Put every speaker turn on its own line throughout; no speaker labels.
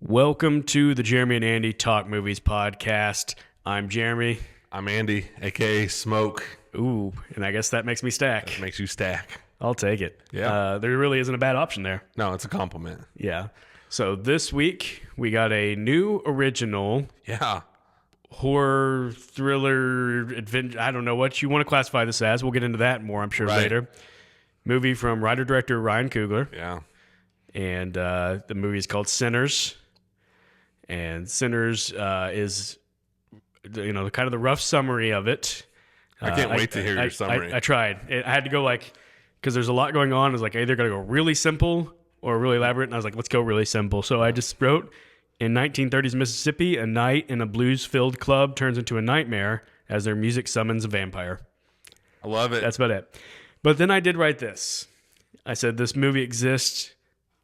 Welcome to the Jeremy and Andy Talk Movies podcast. I'm Jeremy.
I'm Andy, a.k.a. Smoke.
Ooh, and I guess that makes me stack.
That makes you stack.
I'll take it.
Yeah.
There really isn't a bad option there.
No, it's a compliment.
Yeah. So this week, we got a new original
Yeah.
horror, thriller, adventure. I don't know what you want to classify this as. We'll get into that more, I'm sure,
Right.
later. Movie from writer-director Ryan Coogler.
Yeah.
And the movie is called Sinners. And Sinners is, kind of the rough summary of it.
I can't wait to hear your summary.
I tried. I had to go because there's a lot going on. I was like, I either got to go really simple or really elaborate. And I was like, let's go really simple. So I just wrote, in 1930s Mississippi, a night in a blues-filled club turns into a nightmare as their music summons a vampire.
I love it.
That's about it. But then I did write this. I said this movie exists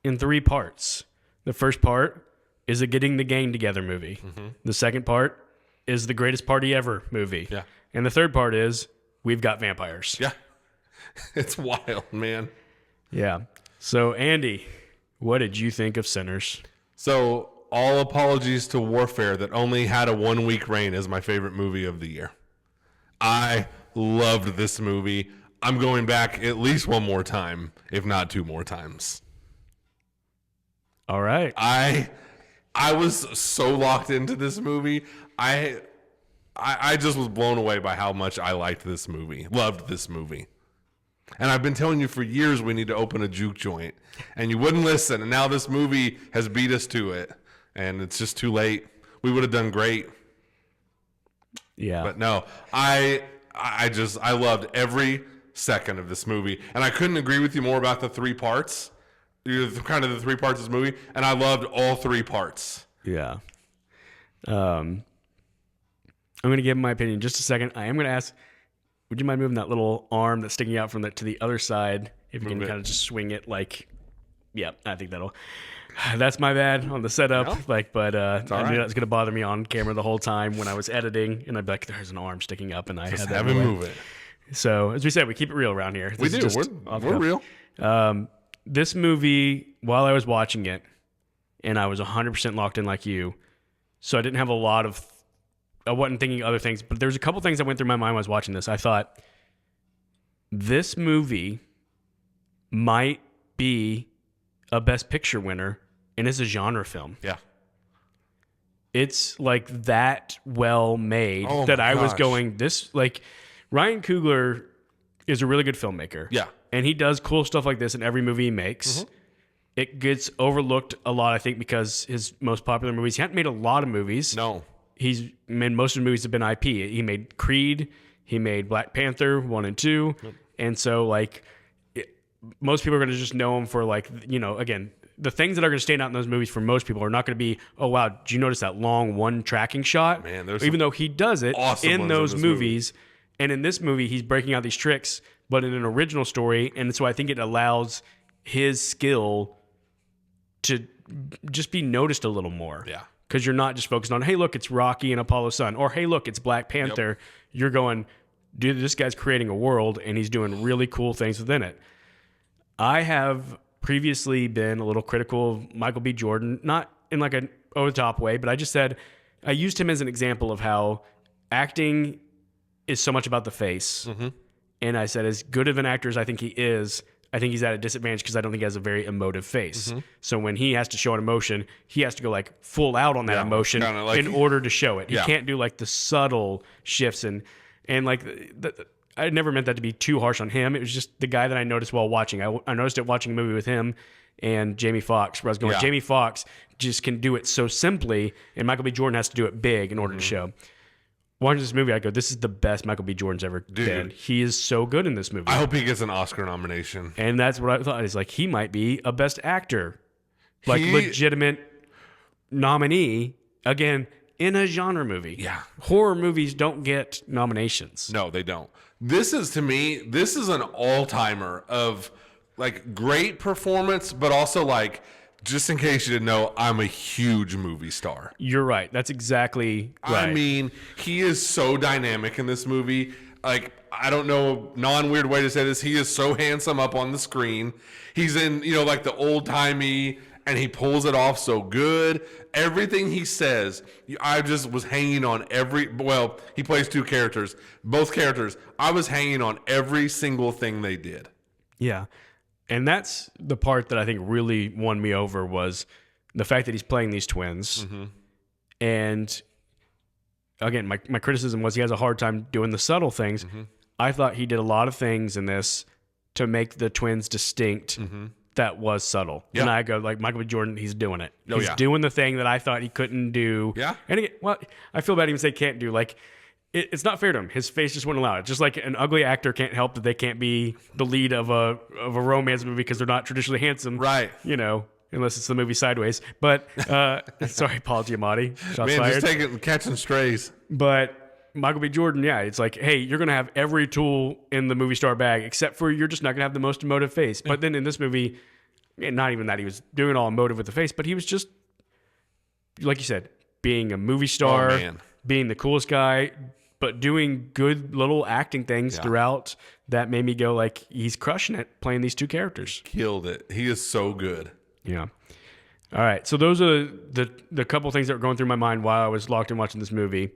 in 3 parts. The first part is a getting the gang together movie. Mm-hmm. The second part is the greatest party ever movie.
Yeah.
And the third part is we've got vampires.
Yeah. It's wild, man.
Yeah. So, Andy, what did you think of Sinners?
So, all apologies to Warfare that only had a 1-week reign as my favorite movie of the year. I loved this movie. I'm going back at least one more time, if not 2 more times.
All right.
I was so locked into this movie. I just was blown away by how much I liked this movie. Loved this movie. And I've been telling you for years we need to open a juke joint. And you wouldn't listen. And now this movie has beat us to it. And it's just too late. We would have done great.
Yeah.
But no, I loved every second of this movie. And I couldn't agree with you more about the 3 parts. Kind of the 3 parts of this movie. And I loved all 3 parts.
Yeah. I'm going to give my opinion in just a second. I am going to ask, would you mind moving that little arm that's sticking out from to the other side? If you can kind of just swing it yeah, I think that's my bad on the setup.
No.
But I
all
knew
right.
that was going to bother me on camera the whole time when I was editing. And I'd be like, there's an arm sticking up. And I
Just
had that
have him
away.
move it.
So, as we said, we keep it real around here.
We
This
do.
is just
We're
off the cuff.
real.
This movie, while I was watching it, and I was 100% locked in like you, so I didn't have a lot of, I wasn't thinking other things, but there's a couple things that went through my mind when I was watching this. I thought, this movie might be a Best Picture winner, and it's a genre film.
Yeah.
It's like that well made
Oh
that
my
I was
gosh.
going, Ryan Coogler is a really good filmmaker.
Yeah.
And he does cool stuff like this in every movie he makes.
Mm-hmm.
It gets overlooked a lot, I think, because his most popular movies, he hasn't made a lot of movies.
No.
He's made most of the movies have been IP. He made Creed, he made Black Panther 1 and 2. Yep. And so, most people are going to just know him for, again, the things that are going to stand out in those movies for most people are not going to be, oh, wow, did you notice that long one tracking shot?
Man, there's
even though he does it
awesome
in
ones
those
in this
movies. And in this movie, he's breaking out these tricks, but in an original story. And so I think it allows his skill to just be noticed a little more.
Yeah.
Because you're not just focused on, hey, look, it's Rocky and Apollo Sun. Or, hey, look, it's Black Panther. Yep. You're going, dude, this guy's creating a world, and he's doing really cool things within it. I have previously been a little critical of Michael B. Jordan, not in an over-the-top way, but I just said, I used him as an example of how acting is so much about the face. Mm-hmm. And I said, as good of an actor as I think he is, I think he's at a disadvantage because I don't think he has a very emotive face. Mm-hmm. So when he has to show an emotion, he has to go full out on that emotion in order to show it. He can't do the subtle shifts and I never meant that to be too harsh on him. It was just the guy that I noticed while watching. I noticed it watching a movie with him and Jamie Foxx, where I was going, Jamie Foxx just can do it so simply, and Michael B. Jordan has to do it big in order to show. Watching this movie, I go, this is the best Michael B. Jordan's ever been. He is so good in this movie.
I hope he gets an Oscar nomination.
And that's what I thought. Is he might be a Best Actor. Legitimate nominee, again, in a genre movie.
Yeah.
Horror movies don't get nominations.
No, they don't. This is, to me, an all-timer of, great performance, but also, just in case you didn't know, I'm a huge movie star.
You're right. That's exactly right.
I mean, he is so dynamic in this movie. I don't know, non-weird way to say this. He is so handsome up on the screen. He's in, the old-timey and he pulls it off so good. Everything he says, I just was hanging on he plays two characters. Both characters, I was hanging on every single thing they did.
Yeah. And that's the part that I think really won me over was the fact that he's playing these twins.
Mm-hmm.
And again, my criticism was he has a hard time doing the subtle things.
Mm-hmm.
I thought he did a lot of things in this to make the twins distinct that was subtle.
Yeah.
And I go, like, Michael B. Jordan, he's doing it.
Oh,
He's
yeah.
doing the thing that I thought he couldn't do.
Yeah.
And again, well, I feel bad even say can't do. Like, it's not fair to him. His face just wouldn't allow it. Just like an ugly actor can't help that they can't be the lead of a romance movie because they're not traditionally handsome.
Right.
You know, unless it's the movie Sideways. But, sorry, Paul Giamatti. Shots
Man,
fired.
just catching strays.
But Michael B. Jordan, yeah, it's like, hey, you're going to have every tool in the movie star bag, except for you're just not going to have the most emotive face. But then in this movie, not even that he was doing all emotive with the face, but he was just, like you said, being a movie star, being the coolest guy, but doing good little acting things throughout that made me go like, he's crushing it playing these two characters.
Killed it. He is so good.
Yeah. All right. So those are the couple things that were going through my mind while I was locked in watching this movie.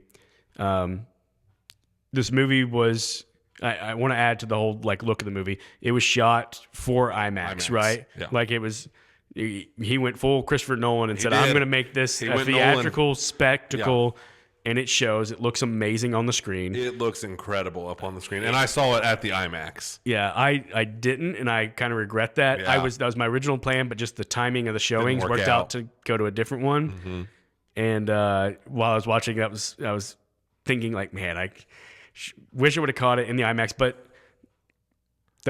This movie was, I want to add to the whole like look of the movie. It was shot for IMAX. Right?
Yeah.
Like it was, he went full Christopher Nolan and said,
did.
I'm going to make this a theatrical spectacle.
Yeah.
And it shows. It looks amazing on the screen.
It looks incredible up on the screen. And I saw it at the IMAX.
Yeah, I didn't, and I kind of regret that.
Yeah.
That was my original plan, but just the timing of the showings worked out to go to a different one.
Mm-hmm.
And while I was watching, I was thinking like, man, I wish I would have caught it in the IMAX, but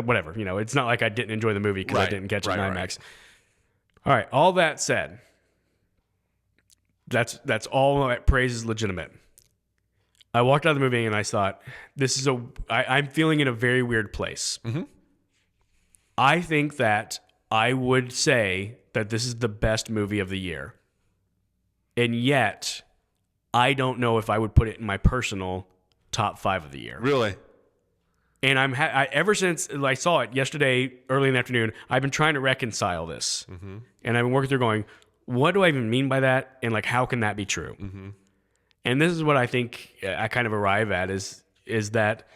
whatever. You know, it's not like I didn't enjoy the movie because I didn't catch it in IMAX. Right. All right. All that said, that's all that praise is legitimate. I walked out of the movie and I thought, I'm feeling in a very weird place.
Mm-hmm.
I think that I would say that this is the best movie of the year. And yet, I don't know if I would put it in my personal top 5 of the year.
Really?
And ever since I saw it yesterday, early in the afternoon, I've been trying to reconcile this. Mm-hmm. And I've been working through going, what do I even mean by that? And like, how can that be true? Mm-hmm. And this is what I think I kind of arrive at is that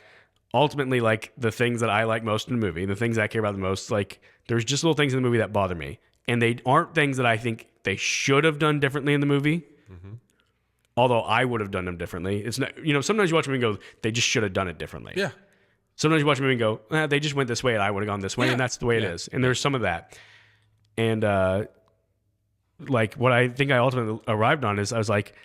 ultimately, like the things that I like most in the movie, the things I care about the most, like there's just little things in the movie that bother me. And they aren't things that I think they should have done differently in the movie. Mm-hmm. Although I would have done them differently. It's not, sometimes you watch a movie and go, they just should have done it differently.
Yeah.
Sometimes you watch a movie and go, they just went this way and I would have gone this way. Yeah. And that's the way it is. And there's some of that. And, like what I think I ultimately arrived on is I was like,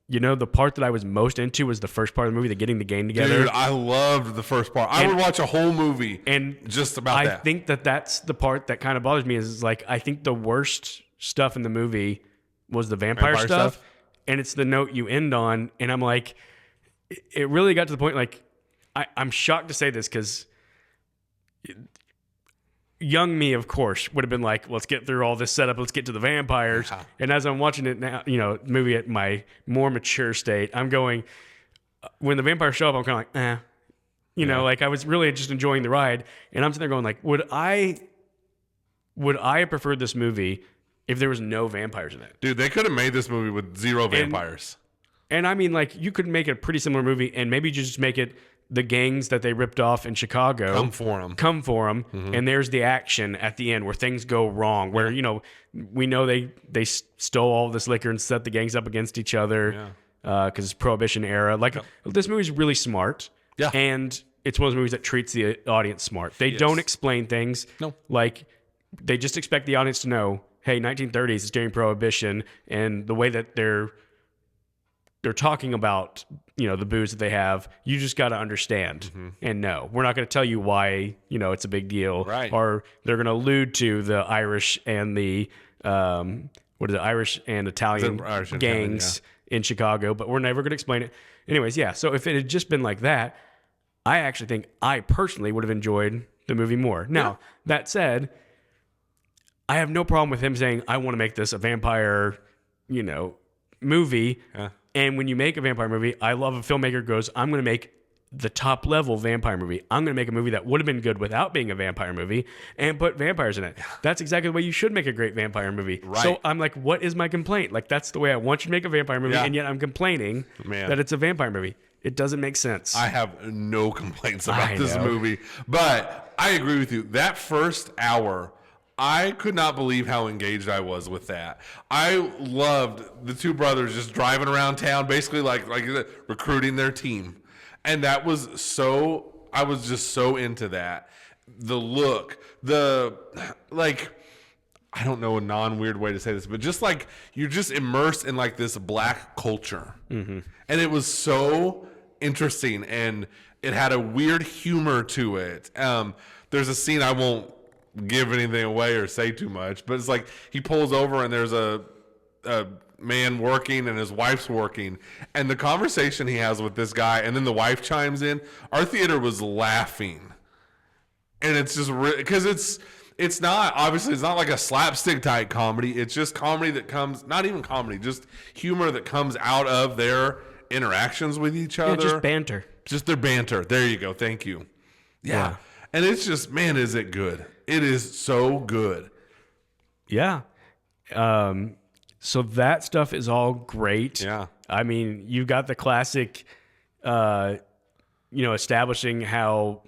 the part that I was most into was the first part of the movie, the getting the gang together.
Dude, I loved the first part. I would watch a whole movie and just about that.
I think that's the part that kind of bothers me is like, I think the worst stuff in the movie was the vampire stuff. And it's the note you end on. And I'm like, it really got to the point, like, I'm shocked to say this because young me, of course, would have been like, let's get through all this setup. Let's get to the vampires. Yeah. And as I'm watching it now, movie at my more mature state, I'm going, when the vampires show up, I'm kind of like, like I was really just enjoying the ride. And I'm sitting there going like, would I have preferred this movie if there was no vampires in it?
Dude, they could have made this movie with 0 vampires.
And I mean, like, you could make a pretty similar movie and maybe just make it the gangs that they ripped off in Chicago come for them, mm-hmm. And there's the action at the end where things go wrong, where we know they stole all this liquor and set the gangs up against each other because it's Prohibition era. Like this movie's really smart, and it's one of those movies that treats the audience smart. They don't explain things, like they just expect the audience to know, hey, 1930s is during Prohibition, and the way that they're talking about the booze that they have, you just got to understand. Mm-hmm. And no, we're not going to tell you why it's a big deal,
right? Or
they're going to allude to the Irish and the Irish and Italian gangs in Chicago, but we're never going to explain it. Anyways, so if it had just been like that, I actually think I personally would have enjoyed the movie more. Now, that said, I have no problem with him saying, I want to make this a vampire, movie. Yeah. And when you make a vampire movie, I love a filmmaker goes, I'm going to make the top level vampire movie. I'm going to make a movie that would have been good without being a vampire movie and put vampires in it. That's exactly the way you should make a great vampire movie.
Right.
So I'm like, what is my complaint? Like, that's the way I want you to make a vampire movie, and yet I'm complaining that it's a vampire movie. It doesn't make sense.
I have no complaints about this movie, but I agree with you. That first hour, I could not believe how engaged I was with that. I loved the two brothers just driving around town, basically like recruiting their team. And that was I was just so into that. The look, I don't know a non-weird way to say this, but just like you're just immersed in like this black culture. Mm-hmm. And it was so interesting, and it had a weird humor to it. There's a scene, I won't give anything away or say too much, but it's like he pulls over and there's a man working and his wife's working, and the conversation he has with this guy, and then the wife chimes in. Our theater was laughing, and it's just because it's not like a slapstick type comedy. It's just comedy that comes, not even comedy, just humor that comes out of their interactions with each other.
Just banter.
Just their banter. There you go. Thank you. Yeah. And it's just, man, is it good? It is so good.
Yeah. So that stuff is all great.
Yeah.
I mean, you got the classic, establishing how,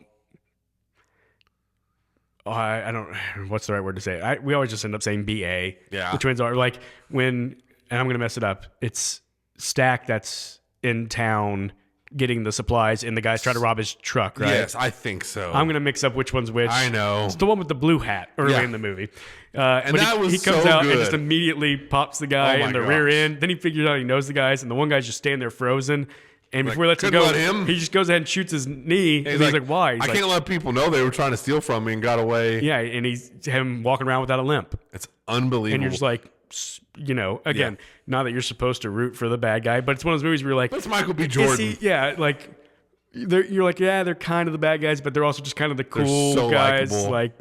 I don't, what's the right word to say? We always just end up saying BA.
Yeah.
The twins are like and I'm going to mess it up. It's Stack that's in town getting the supplies, and the guys try to rob his truck, right?
Yes, I think so.
I'm going to mix up which one's which.
I know.
It's the one with the blue hat early in the movie.
And
but
that was
he comes
so
out
good.
and just immediately pops the guy in the rear end. Then he figures out he knows the guys, and the one guy's just standing there frozen. And before he lets him go, he just goes ahead and shoots his knee. And he's like, why?
I can't let people know they were trying to steal from me and got away.
Yeah, and he's him walking around without a limp.
It's unbelievable.
And you're just like, again, not that you're supposed to root for the bad guy, but it's one of those movies where you're like,
that's Michael B. Jordan.
You're like, yeah, they're kind of the bad guys, but they're also just kind of the cool guys.
Likeable.
Like,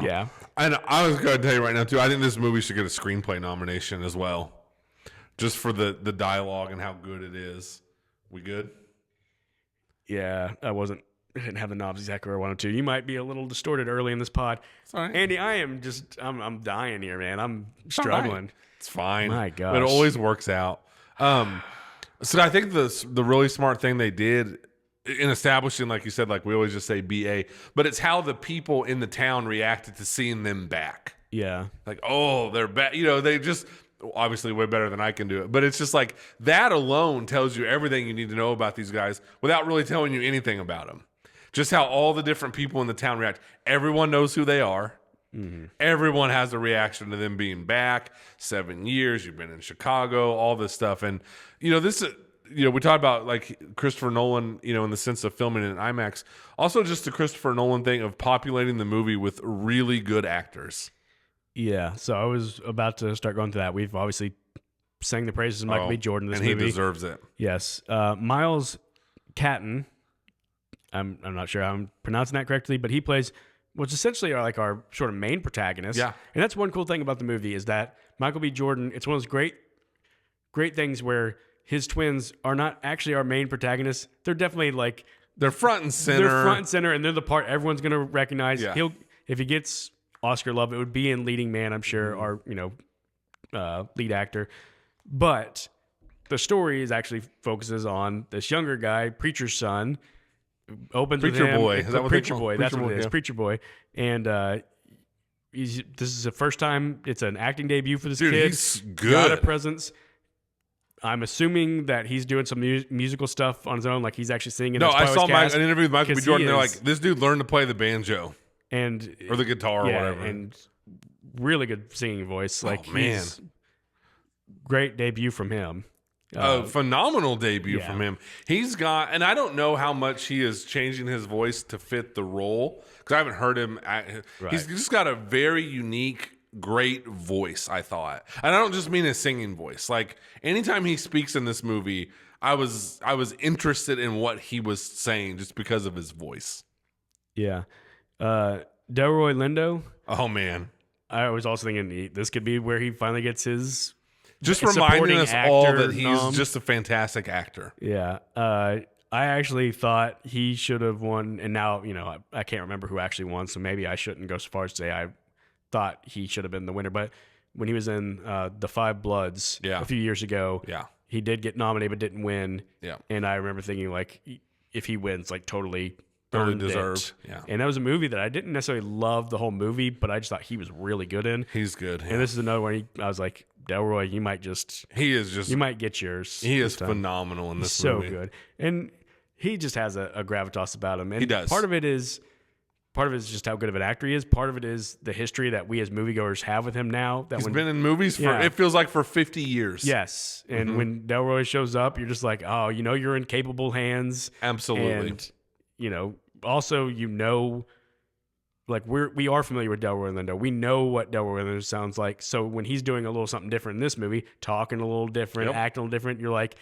yeah.
And I was going to tell you right now, too, I think this movie should get a screenplay nomination as well. Just for the dialogue and how good it is. We good?
Yeah, I didn't have the knobs exactly where I wanted to. You might be a little distorted early in this pod.
Sorry.
Andy, I'm dying here, man. I'm struggling.
It's fine.
My gosh.
It always works out. So I think the really smart thing they did in establishing, like you said, like we always just say BA, but it's how the people in the town reacted to seeing them back.
Yeah.
Like, oh, they're back. They just obviously way better than I can do it. But it's just like that alone tells you everything you need to know about these guys without really telling you anything about them. Just how all the different people in the town react. Everyone knows who they are. Mm-hmm. Everyone has a reaction to them being back. 7 years, you've been in Chicago, all this stuff. And, this is, we talk about like Christopher Nolan, in the sense of filming in IMAX. Also just the Christopher Nolan thing of populating the movie with really good actors.
Yeah. So I was about to start going to that. We've obviously sang the praises of Michael B. Jordan in this movie.
And he deserves it.
Yes. Miles Catton, I'm not sure how I'm pronouncing that correctly, but he plays what's essentially our sort of main protagonist.
Yeah.
And that's one cool thing about the movie is that Michael B. Jordan, it's one of those great things where his twins are not actually our main protagonists. They're definitely
they're front and center.
They're front and center, and they're the part everyone's going to recognize.
Yeah.
If he gets Oscar love, it would be in leading man, I'm sure, or lead actor. But the story actually focuses on this younger guy, preacher's son. Opens
Preacher
with him.
Boy. Is that what
Preacher
they call
Boy. That's what it is.
Yeah.
Preacher Boy. And this is the first time it's an acting debut for this
Dude,
kid.
he's good.
Got a presence. I'm assuming that he's doing some musical stuff on his own, like he's actually singing.
No, I saw an interview with Michael B. Jordan. They're like, this dude learned to play the banjo or the guitar or whatever.
And really good singing voice.
Man.
Great debut from him.
Phenomenal debut from him. He's got, and I don't know how much he is changing his voice to fit the role because I haven't heard him. He's just got a very unique, great voice, I thought. And I don't just mean his singing voice. Like anytime he speaks in this movie, I was interested in what he was saying just because of his voice.
Yeah. Delroy Lindo.
Oh, man.
I was also thinking this could be where he finally gets his...
Just reminding us all that he's just a fantastic actor.
Yeah. I actually thought he should have won, and now, I can't remember who actually won, so maybe I shouldn't go so far as to say I thought he should have been the winner. But when he was in The Five Bloods a few years ago, he did get nominated but didn't win.
Yeah.
And I remember thinking, like, if he wins, like, totally
deserved. Yeah.
And that was a movie that I didn't necessarily love the whole movie, but I just thought he was really good in.
He's good.
And this is another one I was like, Delroy, you might you might get yours.
He is phenomenal in this movie.
So good. And he just has a gravitas about him. And
he does.
Part of it is just how good of an actor he is. Part of it is the history that we as moviegoers have with him now. He's
been in movies for, it feels like, for 50 years.
Yes. And when Delroy shows up, you're just like, oh, you're in capable hands.
Absolutely.
And, also, like we are familiar with Delroy Lindo. We know what Delroy Lindo sounds like. So when he's doing a little something different in this movie, talking a little different, acting a little different, you're like,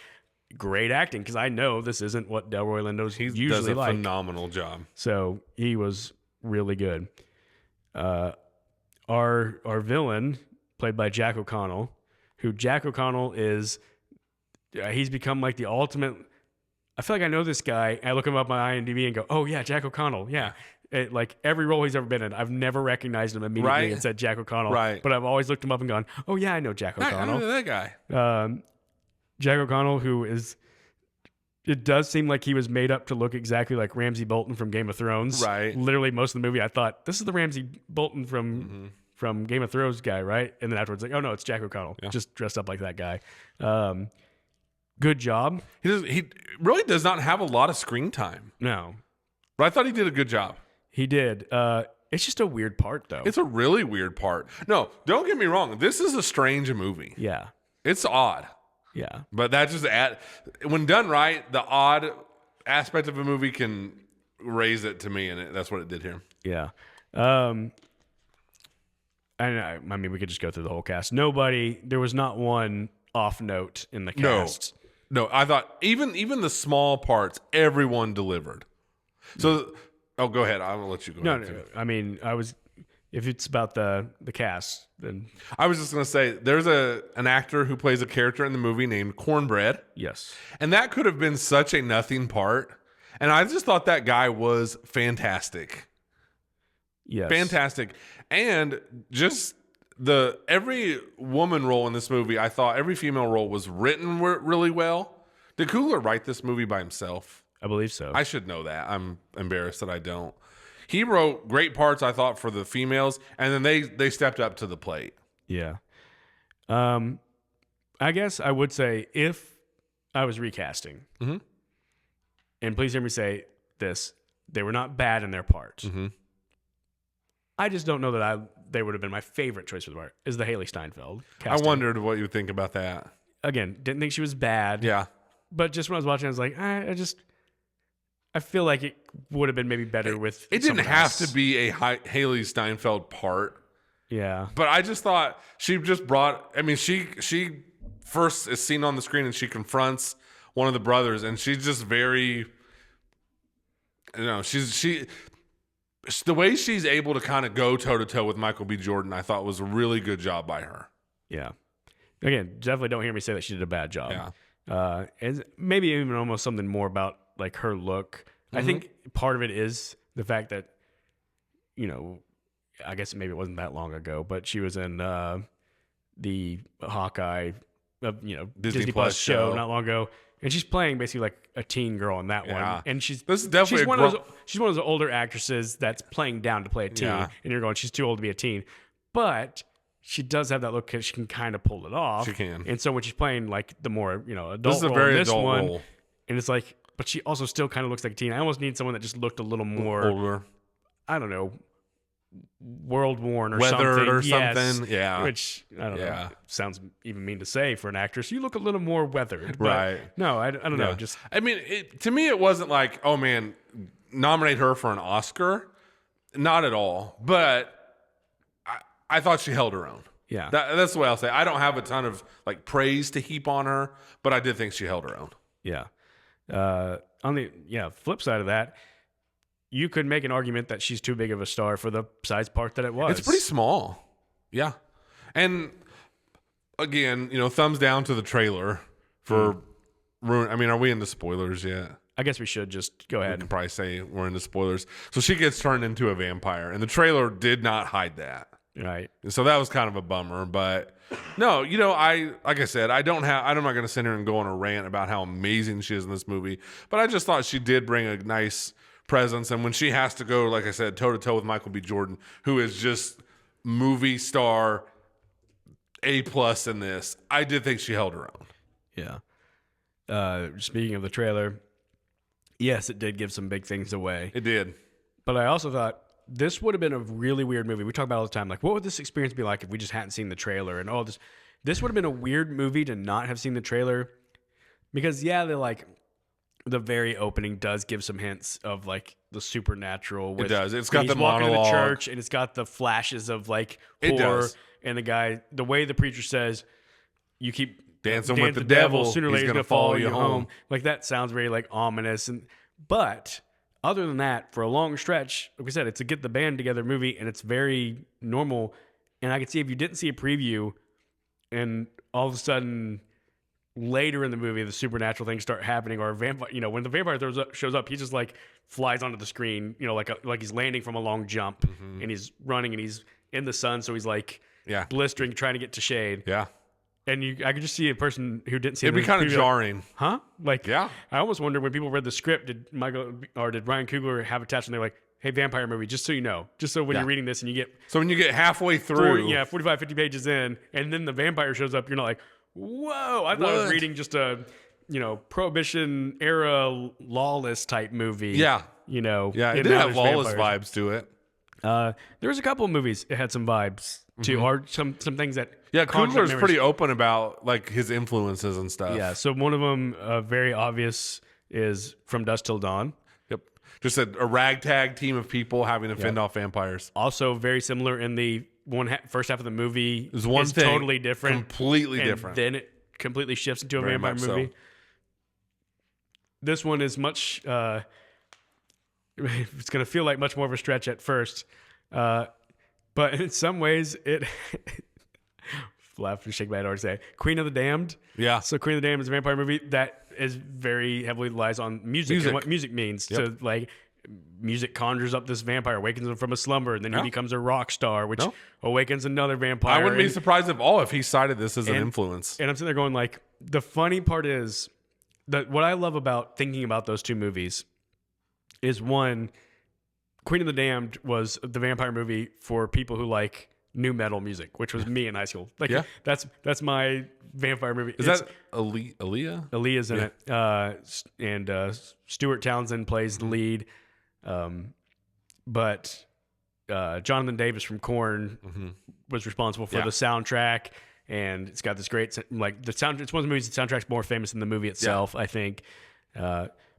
great acting, because I know this isn't what Delroy Lindo's usually like. He does a
phenomenal job.
So he was really good. Our villain, played by Jack O'Connell, who Jack O'Connell is, he's become like the ultimate. I feel like I know this guy. I look him up on IMDb and go, oh yeah, Jack O'Connell, yeah. Like every role he's ever been in, I've never recognized him immediately and said Jack O'Connell.
Right.
But I've always looked him up and gone, oh yeah, I know Jack O'Connell.
I know that guy.
Jack O'Connell, who is, it does seem like he was made up to look exactly like Ramsay Bolton from Game of Thrones.
Right.
Literally most of the movie, I thought, this is the Ramsay Bolton from Game of Thrones guy, right? And then afterwards, like, oh no, it's Jack O'Connell, just dressed up like that guy. Good job.
He really does not have a lot of screen time.
No.
But I thought he did a good job.
He did. It's just a weird part, though.
It's a really weird part. No, don't get me wrong. This is a strange movie.
Yeah.
It's odd.
Yeah.
But that just when done right, the odd aspect of a movie can raise it to me, and that's what it did here.
Yeah. I mean, we could just go through the whole cast. There was not one off note in the cast.
No, I thought even the small parts, everyone delivered. So, go ahead. I'm gonna let you go.
No. I mean, if it's about the cast, then
I was just gonna say there's an actor who plays a character in the movie named Cornbread.
Yes,
and that could have been such a nothing part, and I just thought that guy was fantastic.
Yes,
fantastic, and just every woman role in this movie, I thought every female role was written really well. Did Coogler write this movie by himself?
I believe so.
I should know that. I'm embarrassed that I don't. He wrote great parts, I thought, for the females, and then they stepped up to the plate.
Yeah. I guess I would say if I was recasting, and please hear me say this, they were not bad in their parts. I just don't know that they would have been my favorite choice for the part, is the Haley Steinfeld casting.
I wondered what you would think about that.
Again, didn't think she was bad.
Yeah.
But just when I was watching, I was like, I feel like it would have been maybe better with
it didn't have
else.
to be a Haley Steinfeld part.
Yeah.
But I just thought she just brought, I mean, she first is seen on the screen and she confronts one of the brothers, and she's just very, the way she's able to kind of go toe to toe with Michael B. Jordan, I thought was a really good job by her.
Yeah. Again, definitely don't hear me say that she did a bad job.
Yeah.
And maybe even almost something more about like her look. I think part of it is the fact that, I guess maybe it wasn't that long ago, but she was in the Hawkeye, Disney Plus show not long ago, and she's playing basically like a teen girl in that one. And this is definitely she's one of those older actresses that's playing down to play a teen, and you're going, she's too old to be a teen, but she does have that look because she can kind of pull it off.
She can.
And so when she's playing like the more, adult
this is a
role,
very
this
adult
one,
role.
And it's like, but she also still kind of looks like a teen. I almost need someone that just looked a little more
older.
I don't know, world worn or
weathered
something.
or
Yes.
something. Yeah.
Which I don't know. Sounds even mean to say for an actress. You look a little more weathered. But
right.
No, I don't know. Just
I mean, to me, it wasn't like, oh man, nominate her for an Oscar. Not at all. But I thought she held her own.
Yeah.
That's the way I'll say. I don't have a ton of like praise to heap on her, but I did think she held her own.
Yeah. On the flip side of that, you could make an argument that she's too big of a star for the size part that it was.
It's pretty small. Yeah. And again, thumbs down to the trailer for ruin. I mean, are we into spoilers yet?
I guess we should just go
We
ahead.
can probably say we're into spoilers. So she gets turned into a vampire, and the trailer did not hide that.
Right.
And so that was kind of a bummer. But no, like I said, I'm not going to sit here and go on a rant about how amazing she is in this movie. But I just thought she did bring a nice presence. And when she has to go, like I said, toe to toe with Michael B. Jordan, who is just movie star A+ in this, I did think she held her own.
Yeah. Speaking of the trailer, yes, it did give some big things away.
It did.
But I also thought this would have been a really weird movie. We talk about it all the time. Like, what would this experience be like if we just hadn't seen the trailer and all this? This would have been a weird movie to not have seen the trailer. Because, yeah, the very opening does give some hints of, like, the supernatural.
It does. It's got the
monologue. Walking to the church, and it's got the flashes of, like, horror. And the way the preacher says, you keep
dancing with the devil,
sooner or later he's going to follow you home. Like, that sounds very, like, ominous. But other than that, for a long stretch, like we said, it's a get the band together movie, and it's very normal. And I could see if you didn't see a preview, and all of a sudden later in the movie the supernatural things start happening, or a vampire, when the vampire shows up, he just like flies onto the screen, like he's landing from a long jump, and he's running, and he's in the sun, so he's like blistering, trying to get to shade.
Yeah.
And I could just see a person who didn't see
it'd be kind of jarring.
Huh? Like,
yeah.
I almost wonder when people read the script, did Ryan Coogler have attached, and they're like, hey, vampire movie, just so you know, just so when you're reading this and you get...
So when you get halfway through...
45, 50 pages in, and then the vampire shows up, you're not like, whoa, I thought I was reading just a, Prohibition era lawless type movie.
Yeah.
Yeah,
it did have lawless vibes to it.
There was a couple of movies that had some vibes too, or some things that...
Yeah, Coogler's pretty open about like his influences and stuff.
Yeah, so one of them, very obvious, is From Dusk Till Dawn.
Yep. Just a ragtag team of people having to fend off vampires.
Also very similar in the first half of the movie.
There's one thing
totally different.
Completely different.
Then it completely shifts into a vampire movie. So. This one is much... it's going to feel like much more of a stretch at first. But in some ways, it... laugh and shake my head or say Queen of the Damned.
Yeah.
So Queen of the Damned is a vampire movie that is very heavily relies on music. And what music means. Yep. So like music conjures up this vampire, awakens him from a slumber, and then he becomes a rock star, which awakens another vampire.
I wouldn't be surprised if he cited this as an influence.
And I'm sitting there going like, the funny part is that what I love about thinking about those two movies is, one, Queen of the Damned was the vampire movie for people who like new metal music, which was me in high school. Like that's my vampire movie.
Is that Aaliyah?
Aaliyah's in it, and Stuart Townsend plays the lead. But Jonathan Davis from Korn was responsible for the soundtrack, and it's got this great the sound. It's one of the movies. The soundtrack's more famous than the movie itself, I think.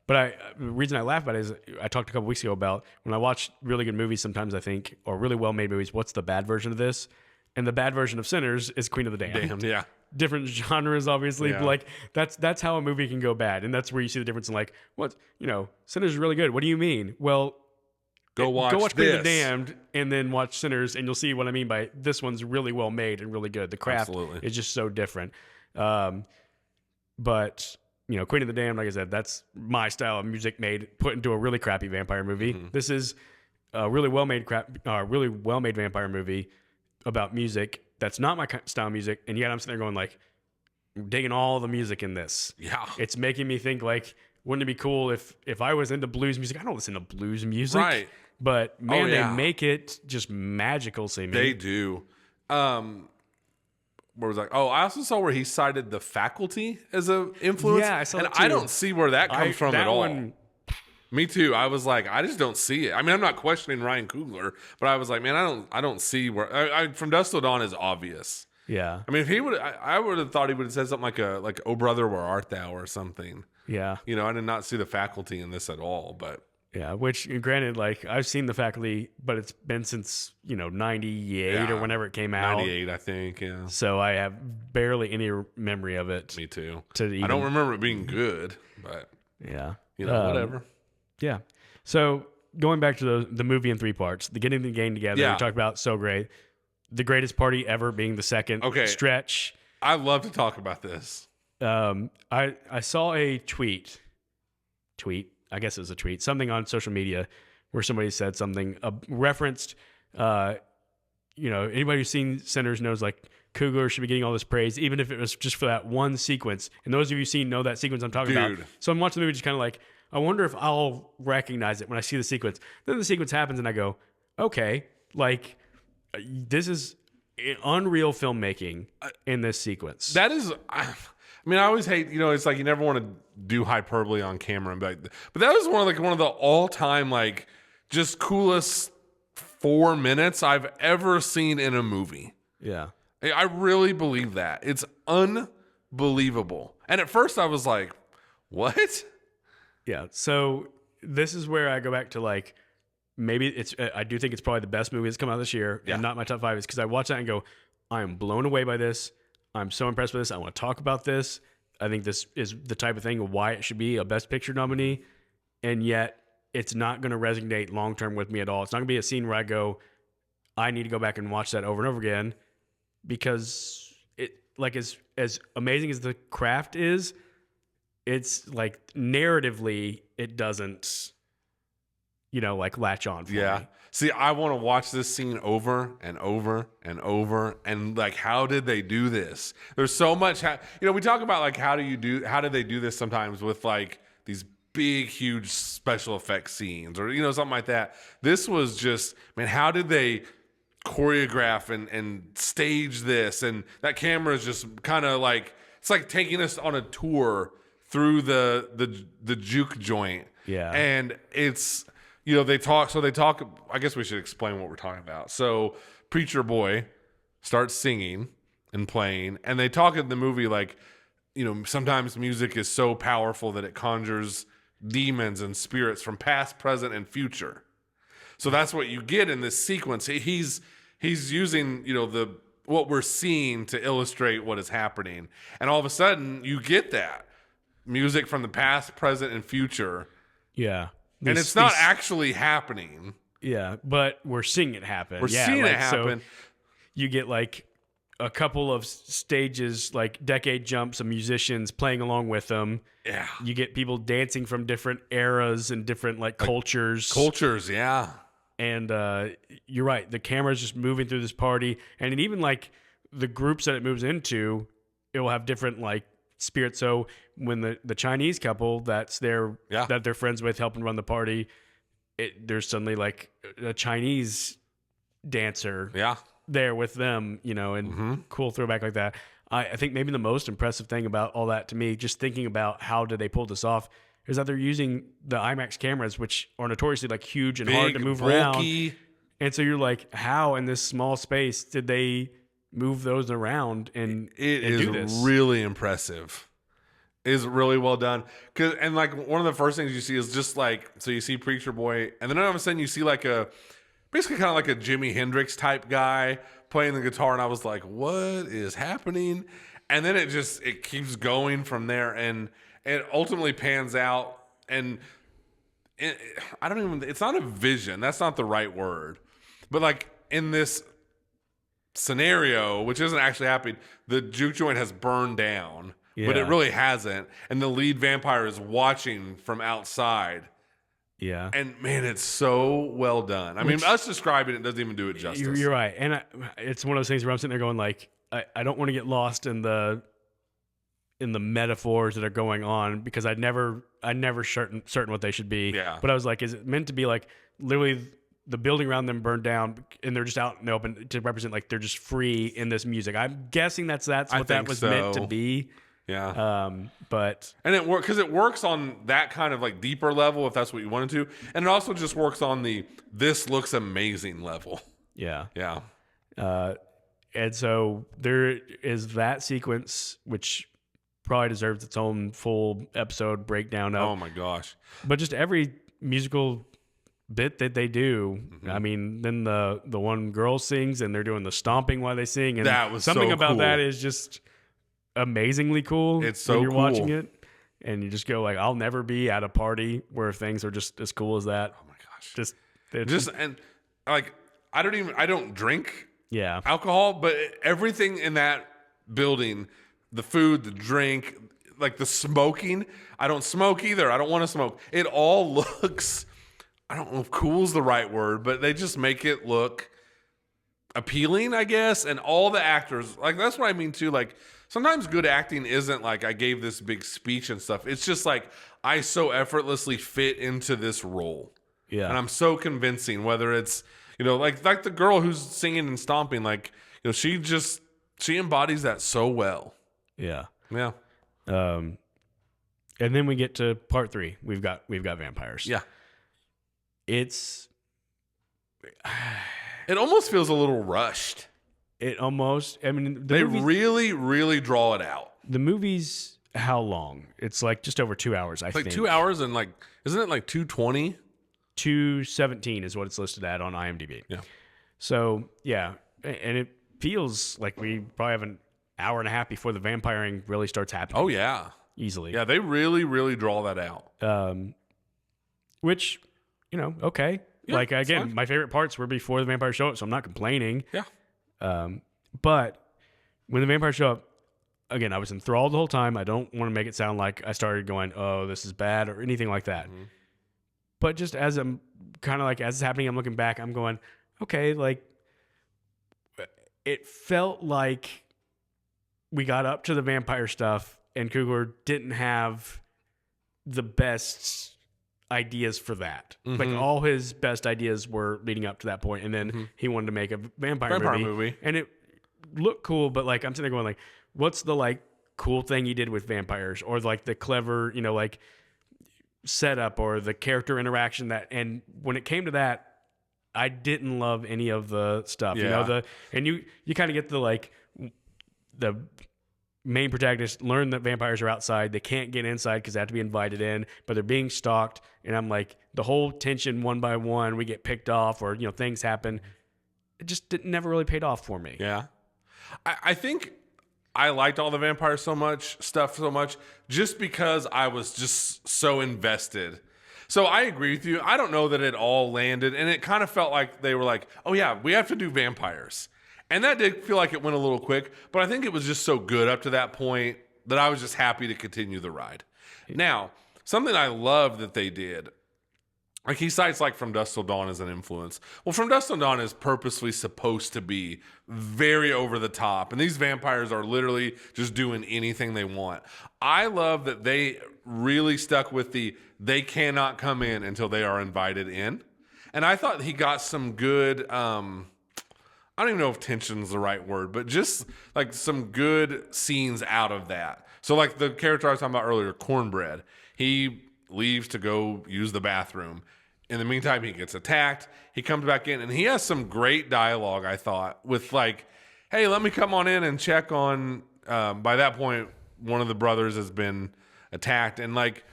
But the reason I laugh about it is I talked a couple weeks ago about when I watch really good movies, sometimes I think, or really well-made movies, what's the bad version of this? And the bad version of Sinners is Queen of the Damned.
Yeah.
Different genres, obviously, but like that's how a movie can go bad. And that's where you see the difference in like, Sinners is really good. What do you mean? Well, go watch Queen of the Damned and then watch Sinners, and you'll see what I mean by this one's really well made and really good. The craft is just so different. But... Queen of the Damned, like I said, that's my style of music put into a really crappy vampire movie. This is a really well-made vampire movie about music that's not my style of music, and yet I'm sitting there going like, digging all the music in this.
Yeah.
It's making me think like, wouldn't it be cool if I was into blues music? I don't listen to blues music.
Right.
But man, they make it just magical seeming.
They do. Where was I also saw where he cited The Faculty as an influence.
Yeah, I saw that
too. I don't see where that comes from at all. Me too. I was like, I just don't see it. I mean, I'm not questioning Ryan Coogler, but I was like, man, I don't see where. From Dusk Till Dawn is obvious.
Yeah.
I mean, if he would, I would have thought he would have said something like "Oh brother, where art thou?" or something.
Yeah.
I did not see The Faculty in this at all, but.
Yeah, which granted, like I've seen The Faculty, but it's been since 98 or whenever it came out.
98, I think. Yeah.
So I have barely any memory of it.
Me too.
I
don't remember it being good, but whatever.
Yeah. So going back to the movie in three parts, the getting the gang together. We talked about so great. The greatest party ever being the second stretch.
I love to talk about this.
I saw a tweet tweet. I guess it was a tweet, something on social media where somebody said something referenced, anybody who's seen Sinners knows like Coogler should be getting all this praise, even if it was just for that one sequence. And those of you who've seen know that sequence I'm talking about. So I'm watching the movie just kind of like, I wonder if I'll recognize it when I see the sequence. Then the sequence happens and I go, okay, like this is unreal filmmaking in this sequence.
That is, I always hate, it's like you never want to do hyperbole on camera, but that was one of the all-time like just coolest 4 minutes I've ever seen in a movie.
Yeah.
I really believe that. It's unbelievable. And at first I was like, what?
Yeah. So this is where I go back to like, maybe I do think it's probably the best movie that's come out this year.
Yeah.
And not my top 5 is because I watch that and go, I am blown away by this. I'm so impressed with this. I want to talk about this. I think this is the type of thing of why it should be a Best Picture nominee. And yet it's not going to resonate long-term with me at all. It's not going to be a scene where I go, I need to go back and watch that over and over again, because it, like, as amazing as the craft is, it's like narratively, it doesn't, like latch on for me.
See, I want to watch this scene over and over and over. And like, how did they do this? There's so much, we talk about like, how did they do this sometimes with like these big, huge special effects scenes or, something like that. This was just, how did they choreograph and stage this? And that camera is just kind of like, it's like taking us on a tour through the juke joint.
Yeah.
And it's, they talk, I guess we should explain what we're talking about. So Preacher Boy starts singing and playing, and they talk in the movie like, sometimes music is so powerful that it conjures demons and spirits from past, present, and future. So that's what you get in this sequence. He's using, what we're seeing to illustrate what is happening. And all of a sudden you get that music from the past, present, and future.
Yeah.
And it's not actually happening.
Yeah, but we're seeing it happen.
We're seeing it happen.
So you get like a couple of stages, like decade jumps of musicians playing along with them.
Yeah.
You get people dancing from different eras and different like cultures.
Cultures, yeah.
And you're right. The camera's just moving through this party. And even like the groups that it moves into, it will have different like spirits. So when the Chinese couple that's there, that they're friends with, helping run the party, there's suddenly like a Chinese dancer there with them, and cool throwback like that. I think maybe the most impressive thing about all that to me, just thinking about how did they pull this off, is that they're using the IMAX cameras, which are notoriously like huge and hard to move
bulky
around. And so you're like, how in this small space did they move those around and do this?
Really impressive. It is really well done. And like one of the first things you see is just like, so you see Preacher Boy, and then all of a sudden you see like basically kind of like a Jimi Hendrix type guy playing the guitar, and I was like, what is happening? And then it keeps going from there, and it ultimately pans out, and it's not a vision. That's not the right word. But like in this scenario, which isn't actually happening, the juke joint has burned down, but it really hasn't. And the lead vampire is watching from outside.
Yeah.
And man, it's so well done. I mean, us describing it doesn't even do it justice.
You're right. And it's one of those things where I'm sitting there going like, I don't want to get lost in the metaphors that are going on, because I never certain what they should be.
Yeah.
But I was like, is it meant to be like literally the building around them burned down and they're just out in the open to represent like they're just free in this music? I'm guessing that's what that was meant to be.
Yeah.
But
and it works because it works on that kind of like deeper level if that's what you wanted to, and it also just works on the this looks amazing level.
Yeah.
Yeah.
And so there is that sequence, which probably deserves its own full episode breakdown of.
Oh my gosh.
But just every musical bit that they do.
Mm-hmm.
I mean, then the one girl sings and they're doing the stomping while they sing, and
that was
something
so
about
cool.
that is just amazing cool.
It's so
when you're
cool.
watching it, and you just go like, I'll never be at a party where things are just as cool as that.
Oh my gosh.
Just
and like I don't drink
yeah.
alcohol, but everything in that building, the food, the drink, like the smoking. I don't smoke either. I don't want to smoke. It all looks, I don't know if cool's the right word, but they just make it look appealing, I guess. And all the actors, like, that's what I mean too. Like, sometimes good acting isn't like I gave this big speech and stuff. It's just like I so effortlessly fit into this role.
Yeah.
And I'm so convincing, whether it's, you know, like the girl who's singing and stomping, like, you know, she embodies that so well.
Yeah.
Yeah.
And then we get to part 3. We've got vampires.
Yeah.
It
almost feels a little rushed.
I mean,
They really, really draw it out.
The movie's how long? It's like just over 2 hours, I
It's
think.
like 2 hours and like, isn't it like 2:20?
2:17 is what it's listed at on IMDb.
Yeah.
So, yeah. And it feels like we probably have an hour and a half before the vampiring really starts happening.
Oh, yeah.
Easily.
Yeah, they really, really draw that out.
Which, you know, okay.
Yeah,
like,
it's
again,
fine.
my favorite parts were before the vampires show up, so I'm not complaining.
Yeah.
But when the vampires show up, again, I was enthralled the whole time. I don't want to make it sound like I started going, oh, this is bad or anything like that.
Mm-hmm.
But just as I'm kind of like, as it's happening, I'm looking back, I'm going, okay, like, it felt like we got up to the vampire stuff and Coogler didn't have the best ideas for that.
Mm-hmm.
Like, all his best ideas were leading up to that point, and then he wanted to make a vampire movie. And it looked cool, but like, I'm sitting there going like, what's the like cool thing he did with vampires, or like the clever, you know, like setup or the character interaction that, and when it came to that, I didn't love any of the stuff, you know, and you kind of get the, like, the main protagonist learn that vampires are outside. They can't get inside because they have to be invited in, but they're being stalked. And I'm like, the whole tension, one by one, we get picked off, or, you know, things happen. It just never really paid off for me.
Yeah. I think I liked all the vampire stuff so much just because I was just so invested. So I agree with you. I don't know that it all landed, and it kind of felt like they were like, oh yeah, we have to do vampires. And that did feel like it went a little quick, but I think it was just so good up to that point that I was just happy to continue the ride. Now, something I love that they did, like, he cites like From Dusk Till Dawn as an influence. Well, From Dusk Till Dawn is purposely supposed to be very over the top, and these vampires are literally just doing anything they want. I love that they really stuck with they cannot come in until they are invited in. And I thought he got some good, I don't even know if tension's the right word, but just like some good scenes out of that. So like the character I was talking about earlier, Cornbread, he leaves to go use the bathroom. In the meantime, he gets attacked. He comes back in, and he has some great dialogue, I thought, with like, hey, let me come on in and check on, by that point, one of the brothers has been attacked. And like,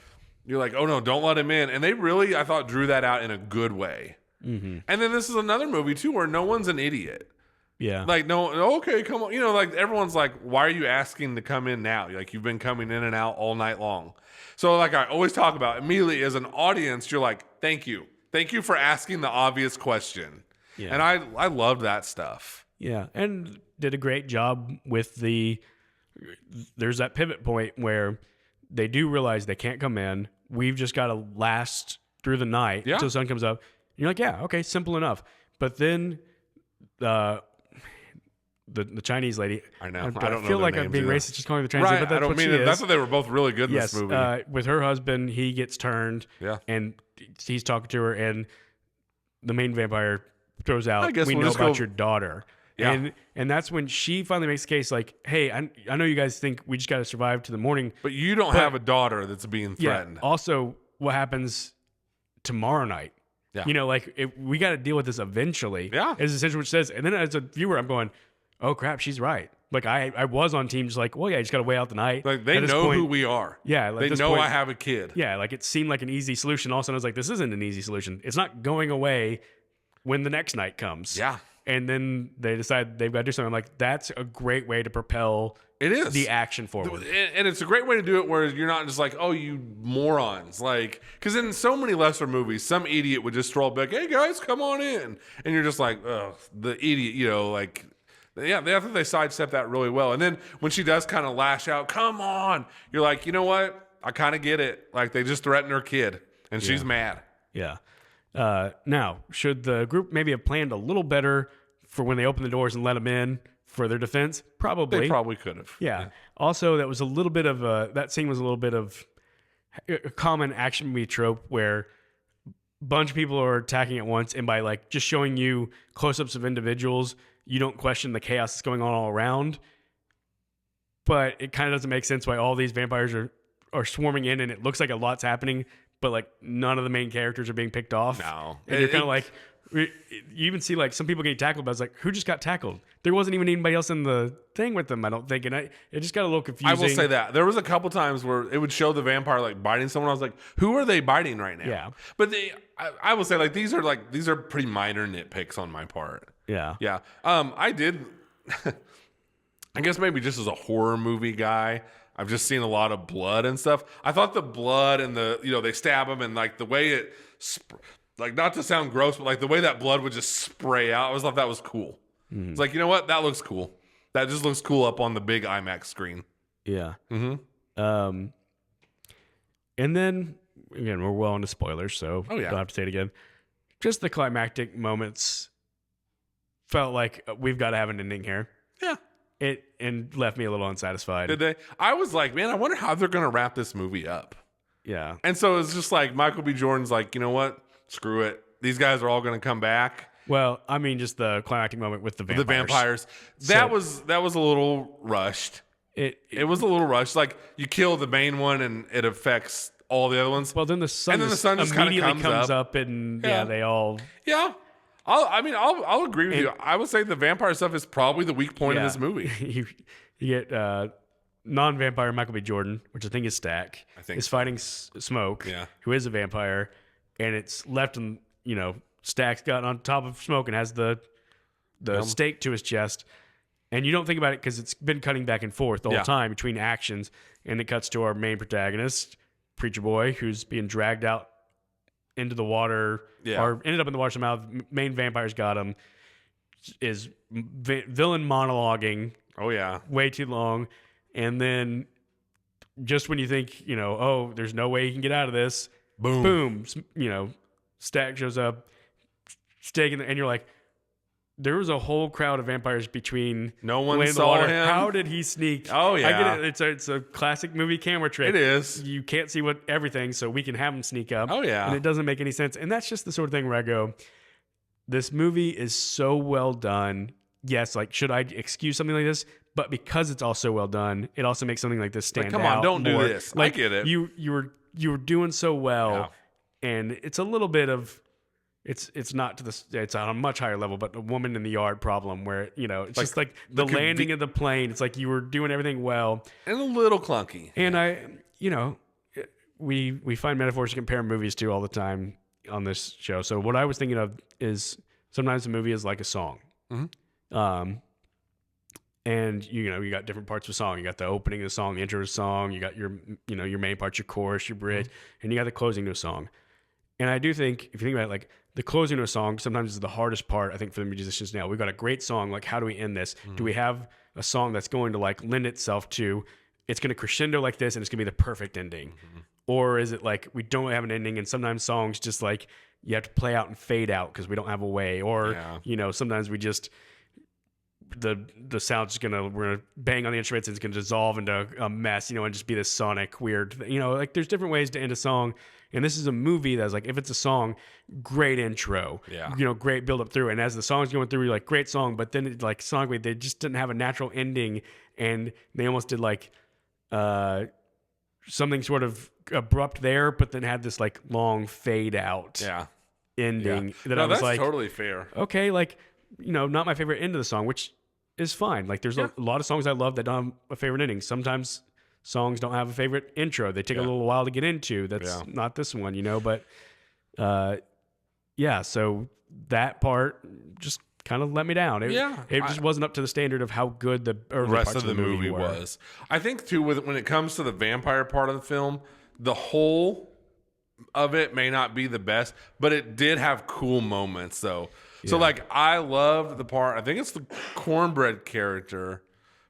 you're like, oh no, don't let him in. And they really, I thought, drew that out in a good way. Mm-hmm. And then this is another movie too, where no one's an idiot.
Yeah.
Like, no, okay, come on. You know, like, everyone's like, why are you asking to come in now? Like, you've been coming in and out all night long. So, like I always talk about, immediately as an audience, you're like, thank you. Thank you for asking the obvious question. Yeah. And I loved that stuff.
Yeah. And did a great job with there's that pivot point where they do realize they can't come in. We've just got to last through the night until the sun comes up. And you're like, yeah, okay, simple enough. But then the Chinese lady.
I know.
I don't feel like I'm being racist just calling her the Chinese lady, but that's
I don't
what
mean
she
it.
is.
That's what they were both really good in this movie.
With her husband, he gets turned.
Yeah.
And he's talking to her, and the main vampire throws out,
I guess
we
we'll
know
just
about
go-
your daughter.
Yeah.
And that's when she finally makes the case like, hey, I know you guys think we just got to survive to the morning.
But you don't have a daughter that's being threatened.
Yeah. Also, what happens tomorrow night?
Yeah.
You know, like, we got to deal with this eventually.
Yeah.
Is essentially what it says. And then as a viewer, I'm going, oh, crap, she's right. Like, I was on team just like, well, yeah, you just got to wait out the night.
Like, they know who we are.
Yeah. Like,
they know I have a kid.
Yeah. Like, it seemed like an easy solution. All of a sudden, I was like, this isn't an easy solution. It's not going away when the next night comes.
Yeah.
And then they decide they've got to do something. I'm like, that's a great way to propel the action forward.
And it's a great way to do it where you're not just like, oh, you morons. Like, because in so many lesser movies, some idiot would just stroll back, hey, guys, come on in. And you're just like, oh, the idiot, you know, like, Yeah, I think they sidestep that really well. And then when she does kind of lash out, come on, you're like, you know what? I kind of get it. Like, they just threatened her kid, and she's mad.
Yeah. Now, should the group maybe have planned a little better for when they open the doors and let them in for their defense? Probably.
They probably could have.
Yeah. Also, that was a little bit of that scene was a little bit of a common action movie trope where a bunch of people are attacking at once, and by like just showing you close-ups of individuals, you don't question the chaos that's going on all around. But it kind of doesn't make sense why all these vampires are swarming in, and it looks like a lot's happening, but like none of the main characters are being picked off.
No.
And you're kind of like, you even see like some people getting tackled, but I was like, who just got tackled? There wasn't even anybody else in the thing with them, I don't think. And it just got a little confusing.
I will say that. There was a couple times where it would show the vampire like biting someone. I was like, who are they biting right now?
Yeah.
But I will say like these are pretty minor nitpicks on my part.
Yeah.
Yeah. I did I guess maybe just as a horror movie guy, I've just seen a lot of blood and stuff. I thought the blood and they stab him and like the way it, like not to sound gross, but like the way that blood would just spray out, I always thought that was cool. Mm-hmm. It's like, you know what? That looks cool. That just looks cool up on the big IMAX screen.
Yeah. Mm-hmm. And then, again, we're well into spoilers, so don't have to say it again. Just the climactic moments felt like we've got to have an ending here.
Yeah.
And left me a little unsatisfied.
Did they? I was like, man, I wonder how they're going to wrap this movie up.
Yeah.
And so it's just like Michael B. Jordan's like, you know what? Screw it. These guys are all going to come back.
Well, I mean, just the climactic moment with the vampires.
That was a little rushed. It was a little rushed. Like you kill the main one and it affects all the other ones.
Well, then the sun just immediately comes up and they all.
Yeah. I'll agree with you. I would say the vampire stuff is probably the weak point in this movie.
you get non-vampire Michael B. Jordan, which I think is Stack, is fighting Smoke, who is a vampire, and it's left him, Stack's got on top of Smoke and has the stake to his chest. And you don't think about it because it's been cutting back and forth the whole time between actions, and it cuts to our main protagonist, Preacher Boy, who's being dragged out into the water, or ended up in the water somehow. The main vampires got him. Is villain monologuing.
Oh yeah,
way too long. And then, just when you think there's no way he can get out of this, boom, Stack shows up, stake in and you're like, there was a whole crowd of vampires between.
No one saw him.
How did he sneak?
Oh yeah,
I get it. It's a classic movie camera trick.
It is.
You can't see everything, so we can have him sneak up.
Oh yeah,
and it doesn't make any sense. And that's just the sort of thing where I go, this movie is so well done. Yes, like should I excuse something like this? But because it's all so well done, it also makes something like this stand out.
Come on, don't
more.
do this.
Like,
I get it.
You were doing so well, and it's a little bit of. It's not to the. It's on a much higher level, but a woman in the yard problem where it's like, just like the landing of the plane. It's like you were doing everything well
and a little clunky.
And we find metaphors to compare movies to all the time on this show. So what I was thinking of is sometimes a movie is like a song. Mm-hmm. And you got different parts of a song. You got the opening of the song, the intro of the song. You got your main parts, your chorus, your bridge, and you got the closing to a song. And I do think if you think about it, like the closing to a song sometimes is the hardest part. I think for the musicians now, we've got a great song. Like, how do we end this? Mm-hmm. Do we have a song that's going to like lend itself to? It's going to crescendo like this, and it's going to be the perfect ending, or is it like we don't have an ending? And sometimes songs just like you have to play out and fade out because we don't have a way, or sometimes we just. The sound's we're gonna bang on the instruments and it's gonna dissolve into a mess, and just be this sonic weird, like there's different ways to end a song. And this is a movie that's like, if it's a song, great intro, great build up through. And as the song's going through, you're like, great song. But then it, like sonically, they just didn't have a natural ending, and they almost did like something sort of abrupt there, but then had this like long fade out ending that I was like,
totally fair.
Okay, like not my favorite end of the song, which is fine. Like there's a lot of songs I love that don't have a favorite ending. Sometimes songs don't have a favorite intro. They take a little while to get into. That's not this one, but so that part just kind of let me down. It just wasn't up to the standard of how good the
rest of the movie was. I think too, when it comes to the vampire part of the film, the whole of it may not be the best, but it did have cool moments though. So
Yeah.
like I loved the part. I think it's the cornbread character.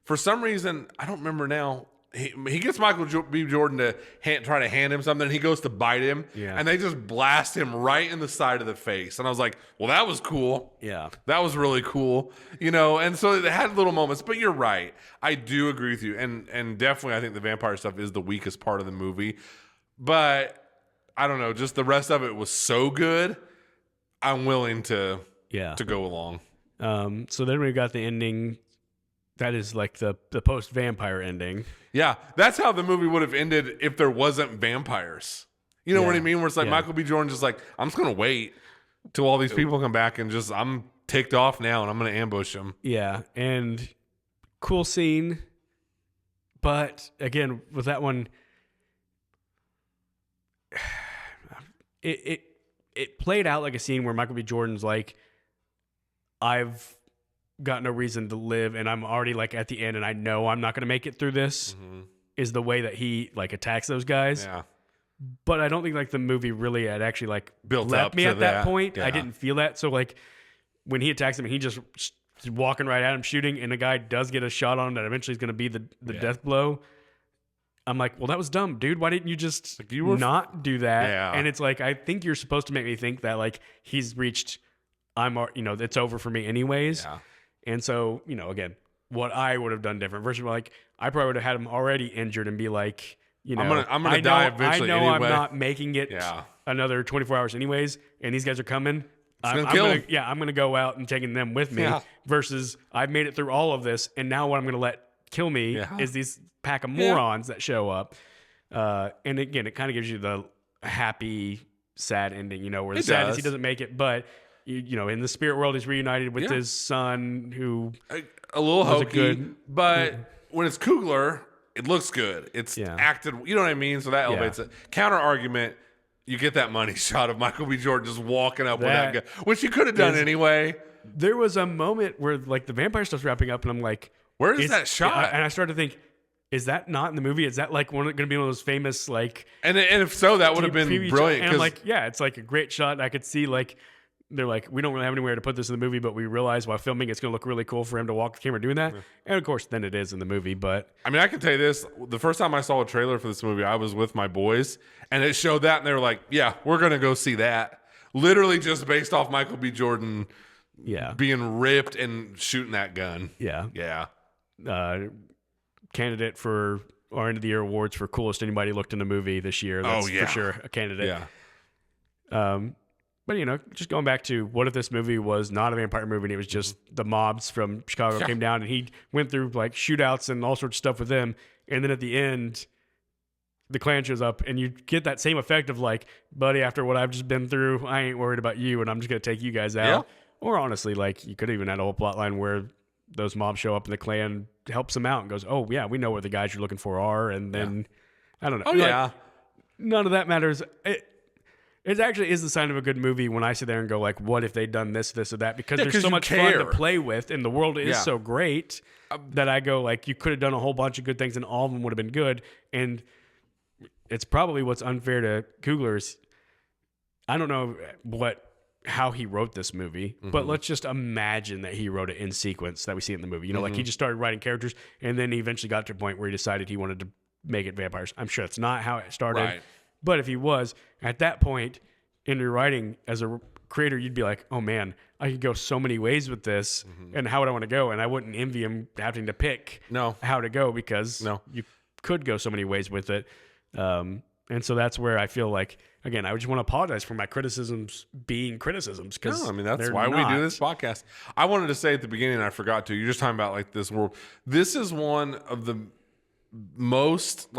For some reason, I don't remember now. He gets Michael B. Jordan to try to hand him something. And he goes to bite him,
Yeah.
and they just blast him right in the side of the face. And I was like, "Well, that was cool.
Yeah.
That was really cool." And so it had little moments. But you're right. I do agree with you, and definitely, I think the vampire stuff is the weakest part of the movie. But I don't know. Just the rest of it was so good. I'm willing to go along.
So then we got the ending. That is like the post-vampire ending.
Yeah, that's how the movie would have ended if there wasn't vampires. You know what I mean? Where it's like Michael B. Jordan just like, I'm just going to wait till all these people come back and just, I'm ticked off now and I'm going to ambush them.
Yeah, and cool scene. But again, with that one, it played out like a scene where Michael B. Jordan's like, I've got no reason to live and I'm already like at the end and I know I'm not going to make it through this, is the way that he like attacks those guys.
Yeah.
But I don't think like the movie really had actually like
Built
left
up
me
to
at that
that.
point.
Yeah.
I didn't feel that. So like when he attacks him, he just walking right at him, shooting, and the guy does get a shot on him that eventually is going to be the death blow. I'm like, well, that was dumb, dude. Why didn't you just not do that?
Yeah.
And it's like, I think you're supposed to make me think that like he's reached, it's over for me anyways.
Yeah.
And so, again, what I would have done different versus like, I probably would have had him already injured and be like,
I'm gonna die eventually
I know
anyway.
I'm not making it another 24 hours anyways, and these guys are coming. I'm gonna go out and taking them with me.
Yeah.
Versus I've made it through all of this, and now what I'm gonna let kill me is these pack of morons that show up. And again, it kind of gives you the happy, sad ending. Where the sad is he doesn't make it, but in the spirit world, he's reunited with his son, who
a little hokey, but when it's Coogler, it looks good. It's acted, you know what I mean? So that elevates it. Counter argument, you get that money shot of Michael B. Jordan just walking up with that guy, which you could have done anyway.
There was a moment where like the vampire stuff's wrapping up, and I'm like,
where is that shot?
And I started to think, is that not in the movie? Is that like going to be one of those famous like?
And if so, that would have been brilliant.
And I'm like, yeah, it's like a great shot. I could see like. They're like, we don't really have anywhere to put this in the movie, but we realize while filming, it's going to look really cool for him to walk the camera doing that. Yeah. And of course, then it is in the movie. But
I mean, I can tell you this: the first time I saw a trailer for this movie, I was with my boys, and it showed that, and they were like, "Yeah, we're going to go see that." Literally, just based off Michael B. Jordan, being ripped and shooting that gun.
Yeah. Candidate for our end of the year awards for coolest anybody looked in a movie this year. That's for sure a candidate.
Yeah.
But, just going back to what if this movie was not a vampire movie and it was just the mobs from Chicago came down and he went through like shootouts and all sorts of stuff with them. And then at the end, the Klan shows up and you get that same effect of like, buddy, after what I've just been through, I ain't worried about you and I'm just going to take you guys out. Yeah. Or honestly, like you could even have a whole plot line where those mobs show up and the Klan helps them out and goes, oh yeah, we know where the guys you're looking for are. And then, I don't know.
Oh yeah.
Like, none of that matters. It actually is the sign of a good movie when I sit there and go like, what if they'd done this, this, or that? Because there's so much fun to play with and the world is so great that I go like, you could have done a whole bunch of good things and all of them would have been good. And it's probably what's unfair to Coogler is, I don't know how he wrote this movie, but let's just imagine that he wrote it in sequence that we see it in the movie. Like he just started writing characters and then he eventually got to a point where he decided he wanted to make it vampires. I'm sure that's not how it started.
Right.
But if he was, at that point in your writing as a creator, you'd be like, oh man, I could go so many ways with this and how would I want to go? And I wouldn't envy him having to pick how to go because you could go so many ways with it. And so that's where I feel like, again, I just want to apologize for my criticisms being criticisms.
No, I mean, that's why we do this podcast. I wanted to say at the beginning, and I forgot to, you're just talking about like this world. This is one of the most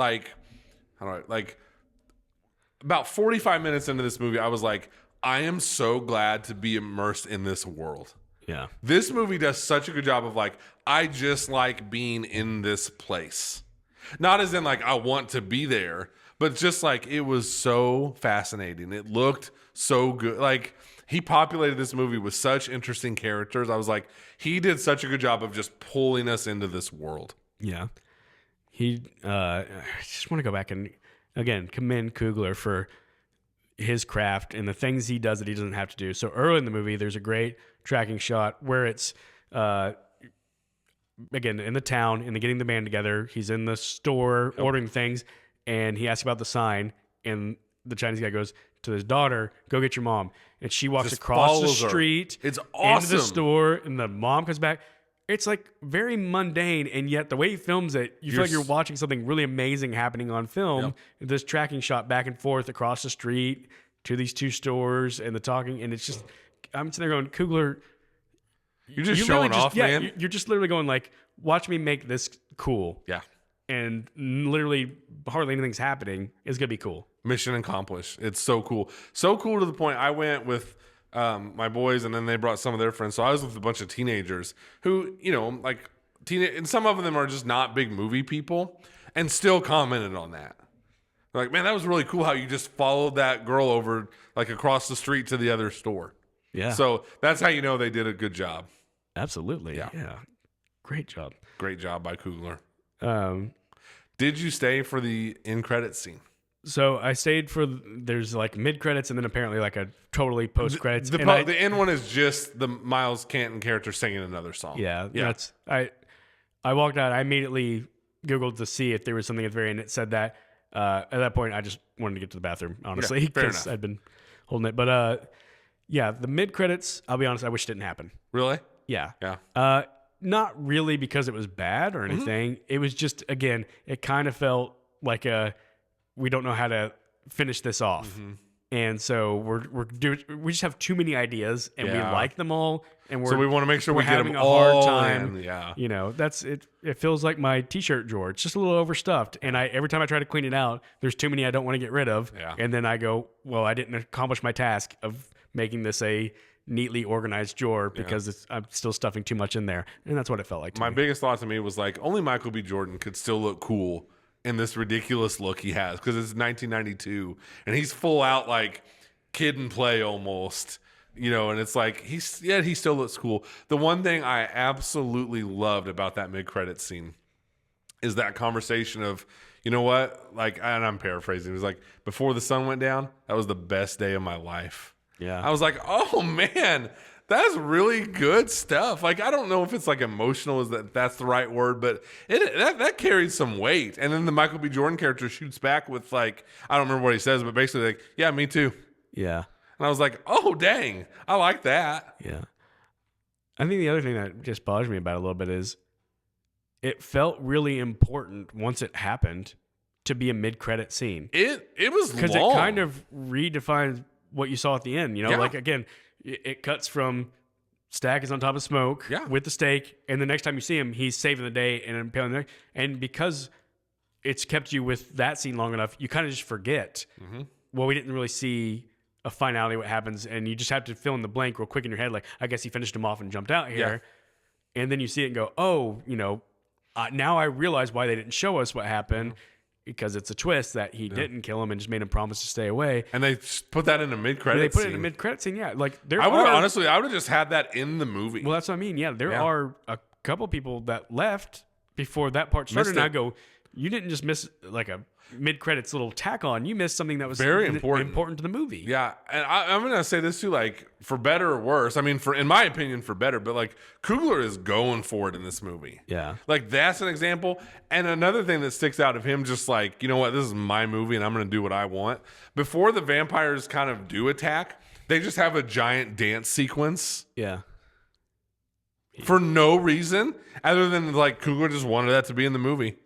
about 45 minutes into this movie, I was like, I am so glad to be immersed in this world.
Yeah.
This movie does such a good job of like, I just like being in this place. Not as in like, I want to be there, but just like, it was so fascinating. It looked so good. Like, he populated this movie with such interesting characters. I was like, he did such a good job of just pulling us into this world.
Yeah. I just want to go back and, again, commend Coogler for his craft and the things he does that he doesn't have to do. So early in the movie, there's a great tracking shot where it's again in the town and they're getting the band together. He's in the store ordering things, and he asks about the sign, and the Chinese guy goes to his daughter, "Go get your mom," and she walks
Just
across the
follows her.
street
It's awesome.
into the store, and the mom comes back. It's like very mundane, and yet the way he films it, you feel like you're watching something really amazing happening on film.
Yep.
This tracking shot back and forth across the street to these two stores, and the talking, and it's just, I'm sitting there going, Coogler,
You're just showing off, man.
You're just literally going like, watch me make this cool.
Yeah.
And literally hardly anything's happening. It's gonna be cool.
Mission accomplished. It's so cool. So cool to the point I went with my boys, and then they brought some of their friends. So I was with a bunch of teenagers who, you know, like and some of them are just not big movie people, and still commented on that. They're like, man, that was really cool how you just followed that girl over like across the street to the other store.
Yeah.
So that's how you know they did a good job.
Absolutely.
Yeah.
Great job.
Great job by Coogler.
Um,
Did you stay for the end credits scene?
So I stayed for there's like mid credits and then apparently like a totally post credits.
The end one is just the Miles Canton character singing another song.
Yeah. That's I walked out. I immediately Googled to see if there was something at the very end. It said that. At that point, I just wanted to get to the bathroom, honestly, because I'd been holding it. But yeah, the mid credits. I'll be honest. I wish it didn't happen.
Really?
Yeah.
Yeah.
Not really because it was bad or anything. It was just, again, it kind of felt like we don't know how to finish this off. And so we just have too many ideas and we like them all. And
so we want to make sure we get
having
them
a
all
hard time.
in. Yeah.
You know, that's it. It feels like my t-shirt drawer. It's just a little overstuffed. And every time I try to clean it out, there's too many I don't want to get rid of.
Yeah.
And then I go, well, I didn't accomplish my task of making this a neatly organized drawer because I'm still stuffing too much in there. And that's what it felt like to
My
me.
biggest thought to me was like, only Michael B. Jordan could still look cool in this ridiculous look he has, because it's 1992 and he's full out like kid and play almost, you know, and it's like he still looks cool. The one thing I absolutely loved about that mid-credit scene is that conversation of, you know what, like, and I'm paraphrasing, it was like, before the sun went down, that was the best day of my life.
Yeah.
I was like, oh man, that's really good stuff. Like, I don't know if it's like emotional, that's the right word, but that carried some weight. And then the Michael B. Jordan character shoots back with like, I don't remember what he says, but basically like, yeah, me too.
Yeah.
And I was like, oh dang, I like that.
Yeah. I think the other thing that just bothers me about it a little bit is it felt really important once it happened to be a mid-credit scene.
It was long.
Because it kind of redefines what you saw at the end. You know, like, again, it cuts from Stack is on top of smoke with the steak, and the next time you see him, he's saving the day and impaling the neck. And because it's kept you with that scene long enough, you kind of just forget. Well, we didn't really see a finality, what happens, and you just have to fill in the blank real quick in your head. Like, I guess he finished him off and jumped out here. And then you see it and go, oh, you know, now I realize why they didn't show us what happened. Because it's a twist that he didn't kill him and just made him promise to stay away.
And they put that in a mid-credit scene.
They put it in a mid-credit scene, Like,
I would have just had that in the movie.
Well, that's what I mean. Yeah, there are a couple people that left before that part started. And I go, you didn't just miss like a mid-credits little tack on. You missed something that was
very important
to the movie.
Yeah, and I'm gonna say this too, like, for better or worse. I mean, in my opinion, for better. But like, Coogler is going for it in this movie.
Yeah,
like that's an example. And another thing that sticks out of him, just like, you know what, this is my movie, and I'm gonna do what I want. Before the vampires kind of do attack, they just have a giant dance sequence.
Yeah.
For no reason other than like Coogler just wanted that to be in the movie.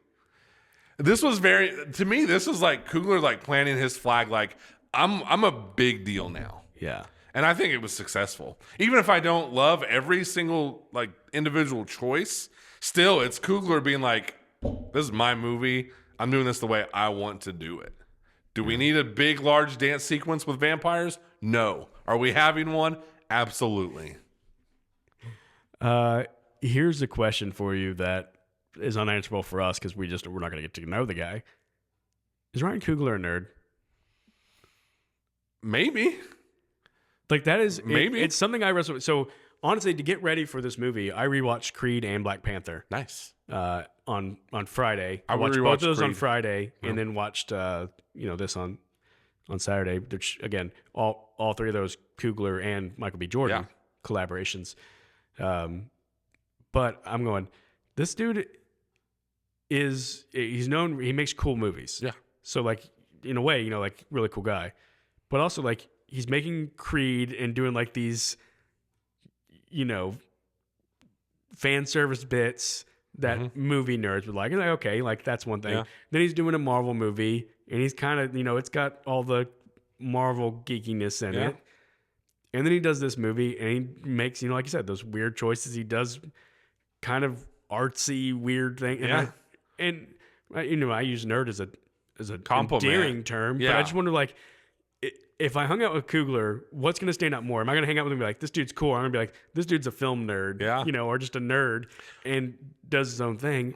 This was to me, this was like Coogler like planting his flag, like, I'm a big deal now.
Yeah.
And I think it was successful. Even if I don't love every single like individual choice, still it's Coogler being like, this is my movie. I'm doing this the way I want to do it. Do we need a big, large dance sequence with vampires? No. Are we having one? Absolutely.
Here's a question for you that is unanswerable for us because we're not going to get to know the guy. Is Ryan Coogler a nerd?
Maybe.
Like, that is
maybe
it's something I wrestle with. So honestly, to get ready for this movie, I rewatched Creed and Black Panther.
Nice.
On Friday,
I
watched
rewatched
both of those
Creed
on Friday, and then watched this on on Saturday. Which again, all three of those Coogler and Michael B. Jordan collaborations. But I'm going, this dude he's known, he makes cool movies.
Yeah.
So like in a way, you know, like really cool guy, but also like he's making Creed and doing like these, you know, fan service bits that movie nerds would like. And like, okay, like that's one thing.
Yeah.
Then he's doing a Marvel movie and he's kind of, you know, it's got all the Marvel geekiness in it. And then he does this movie and he makes, you know, like you said, those weird choices. He does kind of artsy, weird thing. And you know, I use nerd as a
compliment,
endearing term, but I just wonder, like, if I hung out with Coogler, what's going to stand out more? Am I going to hang out with him and be like, this dude's cool? Or I'm going to be like, this dude's a film nerd, you know, or just a nerd and does his own thing.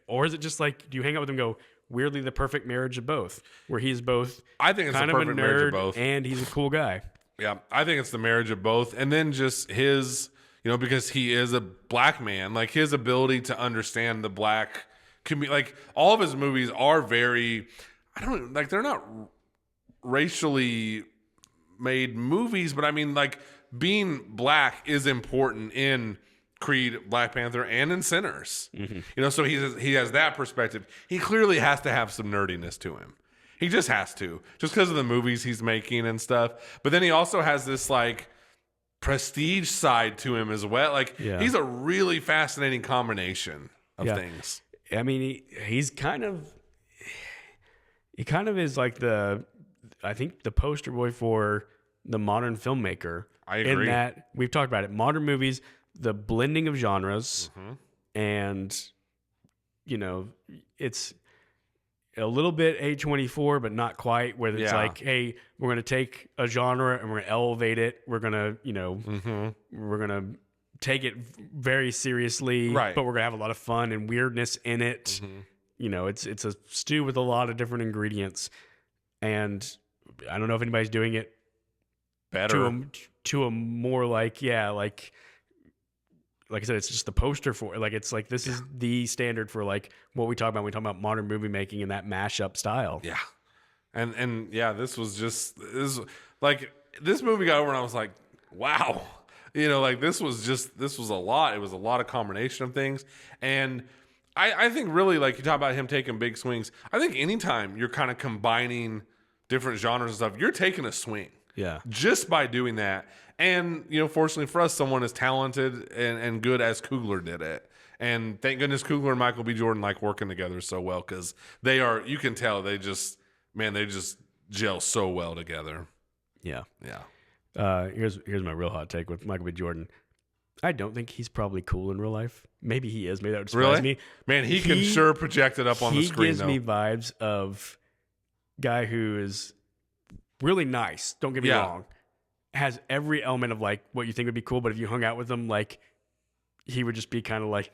Or is it just like, do you hang out with him and go, weirdly the perfect marriage of both, where he's both
I think it's
kind
the
of a
perfect marriage of
nerd
both.
and he's a cool guy?
Yeah, I think it's the marriage of both. And then just his, you know, because he is a black man, like his ability to understand the black community, like all of his movies are very, they're not racially made movies, but I mean, like being black is important in Creed, Black Panther, and in Sinners. You know, so he has that perspective. He clearly has to have some nerdiness to him. He just has to, just because of the movies he's making and stuff. But then he also has this like prestige side to him as well. Like he's a really fascinating combination of things.
I mean, he kind of is like I think the poster boy for the modern filmmaker.
I agree.
In that we've talked about it, modern movies, the blending of genres, and you know, it's a little bit A24, but not quite, where it's like, hey, we're going to take a genre and we're going to elevate it. We're going to, you know, we're going to take it very seriously, but we're going to have a lot of fun and weirdness in it. You know, it's a stew with a lot of different ingredients. And I don't know if anybody's doing it
better
to a more like I said, it's just the poster for it. Like, it's like, this is the standard for like what we talk about when we talk about modern movie making and that mashup style.
Yeah. And this like this movie got over and I was like, wow, you know, like this was a lot. It was a lot of combination of things. And I think really, like you talk about him taking big swings. I think anytime you're kind of combining different genres and stuff, you're taking a swing.
Yeah.
Just by doing that. And, you know, fortunately for us, someone as talented and good as Coogler did it. And thank goodness Coogler and Michael B. Jordan like working together so well, because they are, you can tell they just gel so well together.
Yeah.
Yeah.
Here's my real hot take with Michael B. Jordan. I don't think he's probably cool in real life. Maybe he is. Maybe that would surprise me.
Man, he can sure project it up on the screen.
He gives me vibes of guy who is really nice. Don't get me wrong. Has every element of like what you think would be cool, but if you hung out with him, like he would just be kind of like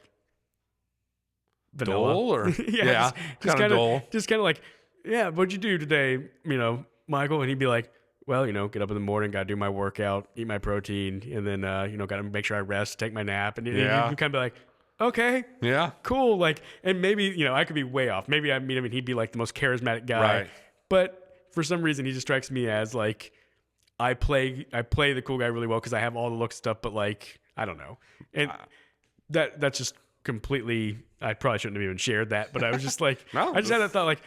vanilla.
Dull or
just
kind of dull.
Just kind of like, yeah, what'd you do today, you know, Michael? And he'd be like, well, you know, get up in the morning, gotta do my workout, eat my protein, and then you know, gotta make sure I rest, take my nap, and you kind of be like, okay,
yeah,
cool, like, and maybe, you know, I could be way off. Maybe I mean he'd be like the most charismatic guy,
right? But
for some reason, he just strikes me as like, I play the cool guy really well because I have all the look stuff, but like, I don't know. And that's just completely, I probably shouldn't have even shared that, but I was just like, I just had that thought, like,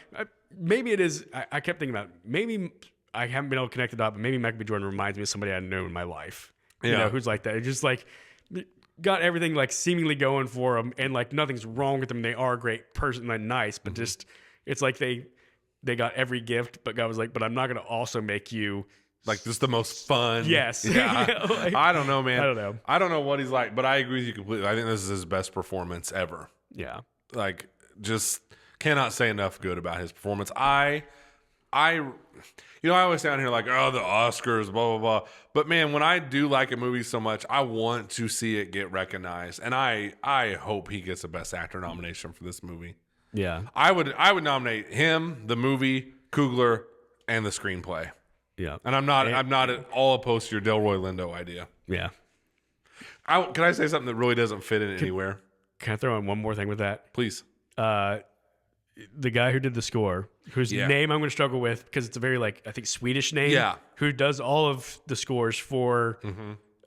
maybe it is, I kept thinking about, maybe I haven't been able to connect the dot, but maybe Michael B. Jordan reminds me of somebody I know in my life, you know, who's like that. It's just like, got everything like seemingly going for them and like nothing's wrong with them. They are a great person and nice, but just, it's like they got every gift, but God was like, but I'm not going to also make you
like this the most fun.
Yes.
Yeah.
Like,
I don't know, man.
I don't know.
I don't know what he's like, but I agree with you completely. I think this is his best performance ever.
Yeah.
Like, just cannot say enough good about his performance. I always sound here like, oh, the Oscars, blah, blah, blah. But man, when I do like a movie so much, I want to see it get recognized. And I hope he gets a Best Actor nomination for this movie.
Yeah.
I would nominate him, the movie, Coogler, and the screenplay.
Yeah.
And I'm not at all opposed to your Delroy Lindo idea.
Yeah.
Can I say something that really doesn't fit in anywhere?
Can I throw in one more thing with that?
Please.
the guy who did the score, whose name I'm going to struggle with because it's a very I think Swedish name.
Yeah.
Who does all of the scores for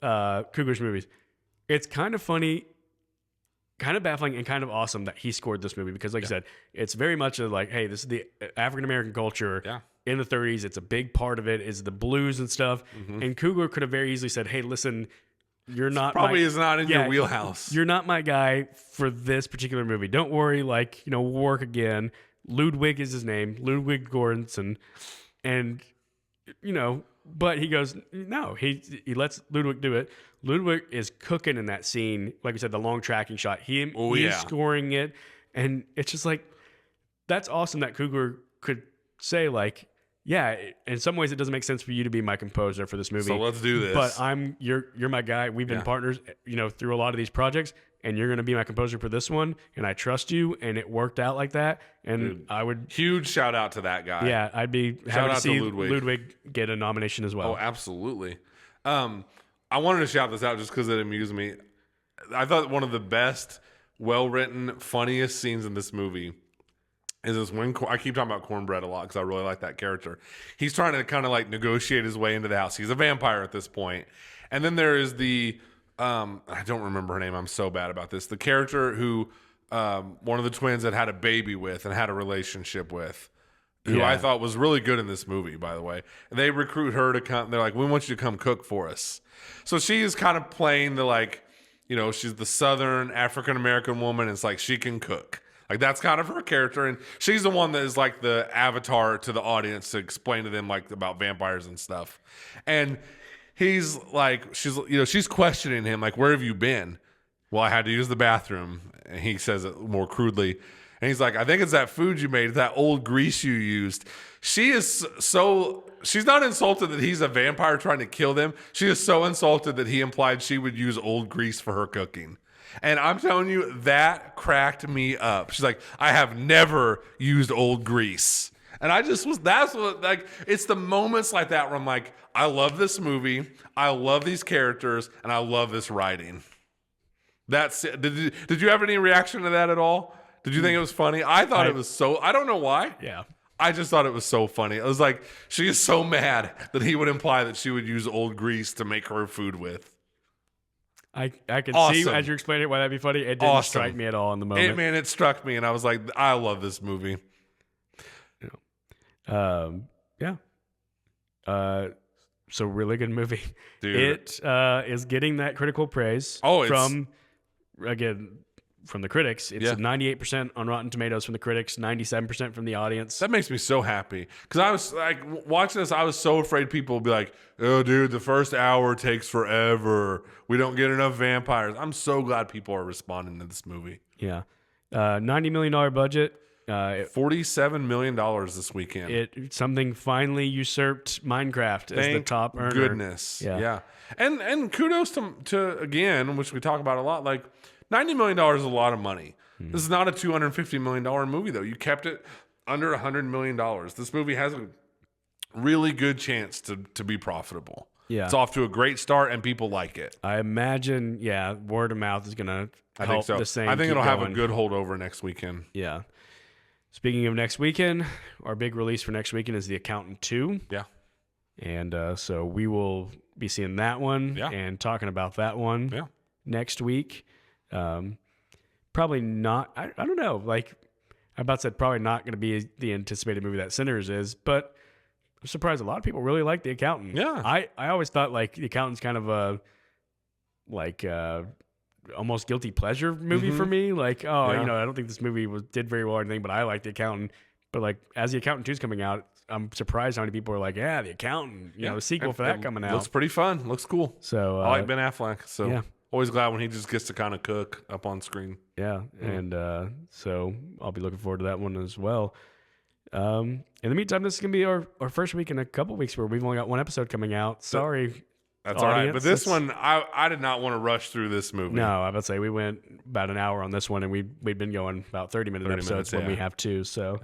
Coogler's movies. It's kind of funny, kind of baffling, and kind of awesome that he scored this movie because, like I said, it's very much hey, this is the African American culture in the 30s. It's a big part of it is the blues and stuff. And Coogler could have very easily said, "Hey, listen, you're not
is not in your wheelhouse.
You're not my guy for this particular movie. Don't worry, we'll work again." Ludwig is his name, Ludwig Göransson, and but he goes, no, he lets Ludwig do it. Ludwig is cooking in that scene, like we said, the long tracking shot. He's scoring it, and it's just that's awesome that Coogler could say yeah, in some ways it doesn't make sense for you to be my composer for this movie.
So let's do this.
But you're my guy. We've been partners, through a lot of these projects, and you're going to be my composer for this one, and I trust you, and it worked out like that. And
Dude,
I would
huge shout out to that guy.
Yeah, I'd be happy to see Ludwig get a nomination as well.
Oh, absolutely. I wanted to shout this out just because it amused me. I thought one of the best, well-written, funniest scenes in this movie is this when I keep talking about Cornbread a lot because I really like that character. He's trying to kind of negotiate his way into the house. He's a vampire at this point. And then there is the I don't remember her name. I'm so bad about this. The character who one of the twins that had a baby with and had a relationship with, who I thought was really good in this movie, by the way. And they recruit her to come. They're like, we want you to come cook for us. So she is kind of playing the she's the Southern African-American woman. It's she can cook. That's kind of her character. And she's the one that is the avatar to the audience to explain to them about vampires and stuff. And he's she's questioning him, where have you been? Well, I had to use the bathroom. And he says it more crudely. And he's like, I think it's that food you made, that old grease you used. She is she's not insulted that he's a vampire trying to kill them. She is so insulted that he implied she would use old grease for her cooking. And I'm telling you, that cracked me up. She's like, I have never used old grease. And it's the moments like that where I'm I love this movie. I love these characters and I love this writing. That's it. Did you have any reaction to that at all? Did you think it was funny? I thought it was I don't know why.
Yeah.
I just thought it was so funny. It was she is so mad that he would imply that she would use old grease to make her food with.
I can see as you're explaining it why that'd be funny. It didn't strike me at all in the moment.
It struck me, and I was like, I love this movie.
So really good movie.
Dude.
It is getting that critical praise from the critics. It's 98% on Rotten Tomatoes from the critics, 97% from the audience.
That makes me so happy because I was watching this. I was so afraid people would be like, "Oh, dude, the first hour takes forever. We don't get enough vampires." I'm so glad people are responding to this movie.
Yeah, $90 million budget.
$47 million this weekend.
Something finally usurped Minecraft as the top earner.
Goodness, yeah. And kudos to again, which we talk about a lot. $90 million is a lot of money. This is not a $250 million movie, though. You kept it under $100 million. This movie has a really good chance to be profitable. Yeah. It's off to a great start, and people like it.
I imagine, word of mouth is going to help the same.
I think it'll have a good holdover next weekend.
Yeah. Speaking of next weekend, our big release for next weekend is The Accountant 2.
Yeah.
And so we will be seeing that one and talking about that one next week. Probably not. I don't know. I about said, probably not going to be the anticipated movie that Sinners is, but I'm surprised a lot of people really like The Accountant.
Yeah.
I always thought The Accountant's kind of a almost guilty pleasure movie for me. I don't think this movie did very well or anything, but I like The Accountant. But as The Accountant 2 is coming out, I'm surprised how many people are like, yeah, The Accountant, the sequel for that coming out.
Looks pretty fun. Looks cool.
So
I like Ben Affleck. So always glad when he just gets to kind of cook up on screen.
Yeah. And so I'll be looking forward to that one as well. In the meantime, this is going to be our first week in a couple weeks where we've only got one episode coming out. Sorry.
That's all right. But this one, I did not want to rush through this movie.
No, I would say we went about an hour on this one, and we'd been going about 30-minute episodes when we have two. So,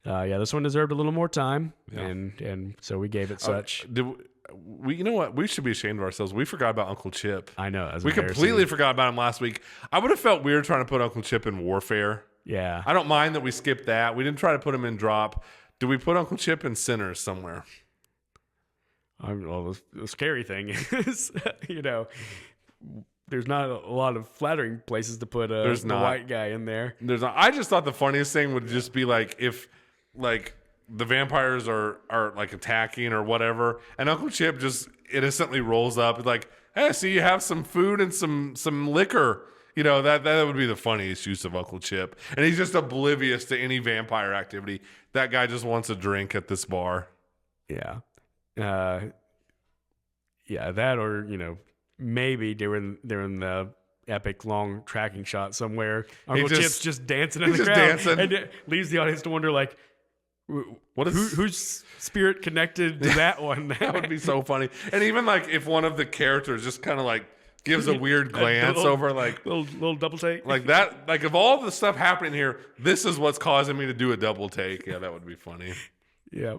this one deserved a little more time, and so we gave it such.
You know what? We should be ashamed of ourselves. We forgot about Uncle Chip.
I know.
We completely forgot about him last week. I would have felt weird trying to put Uncle Chip in Warfare.
Yeah.
I don't mind that we skipped that. We didn't try to put him in drop. Do we put Uncle Chip in Sinners somewhere?
Well, the scary thing is, there's not a lot of flattering places to put the white guy in there.
I just thought the funniest thing would just be like if like the vampires are like attacking or whatever, and Uncle Chip just innocently rolls up like, hey, so you have some food and some liquor. That would be the funniest use of Uncle Chip. And he's just oblivious to any vampire activity. That guy just wants a drink at this bar.
Yeah. That or, maybe during the epic long tracking shot somewhere, Uncle Chip's just dancing in the crowd.
Dancing.
And it leaves the audience to wonder, like, whose spirit connected to that one?
That would be so funny. And even like if one of the characters just kind of like gives a weird glance over, like
little double take,
like that. Like of all the stuff happening here, this is what's causing me to do a double take. Yeah, that would be funny.
Yeah.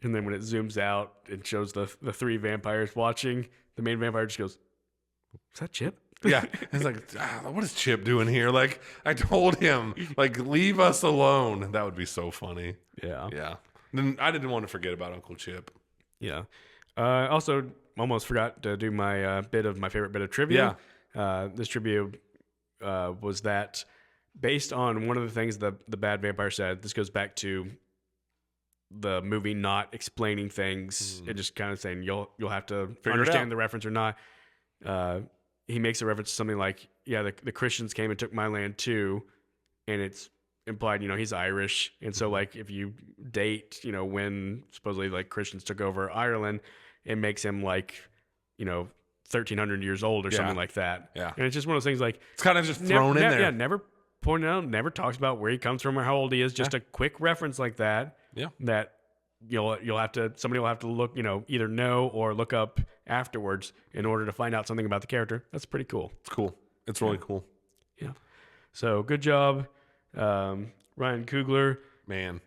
And then when it zooms out and shows the three vampires watching, the main vampire just goes, "Is that Chip?"
Yeah. It's like, what is Chip doing here? Like, I told him, like, leave us alone. That would be so funny.
Yeah.
Yeah. Then I didn't want to forget about Uncle Chip.
Yeah. Also, almost forgot to do my favorite bit of trivia. Yeah. This trivia was that based on one of the things the bad vampire said. This goes back to the movie not explaining things and just kind of saying you'll have to understand the reference or not. He makes a reference to something like, the Christians came and took my land too, and it's implied, he's Irish, and so like if you date, when supposedly like Christians took over Ireland, it makes him like, 1,300 years old or something like that.
Yeah,
and it's just one of those things like
it's kind of just thrown in there.
Yeah, never pointed out, never talks about where he comes from or how old he is. Just a quick reference like that.
Yeah,
that somebody will have to look, either know or look up afterwards in order to find out something about the character. That's pretty cool.
It's cool. It's really cool.
Yeah. So good job, Ryan Coogler.
Man,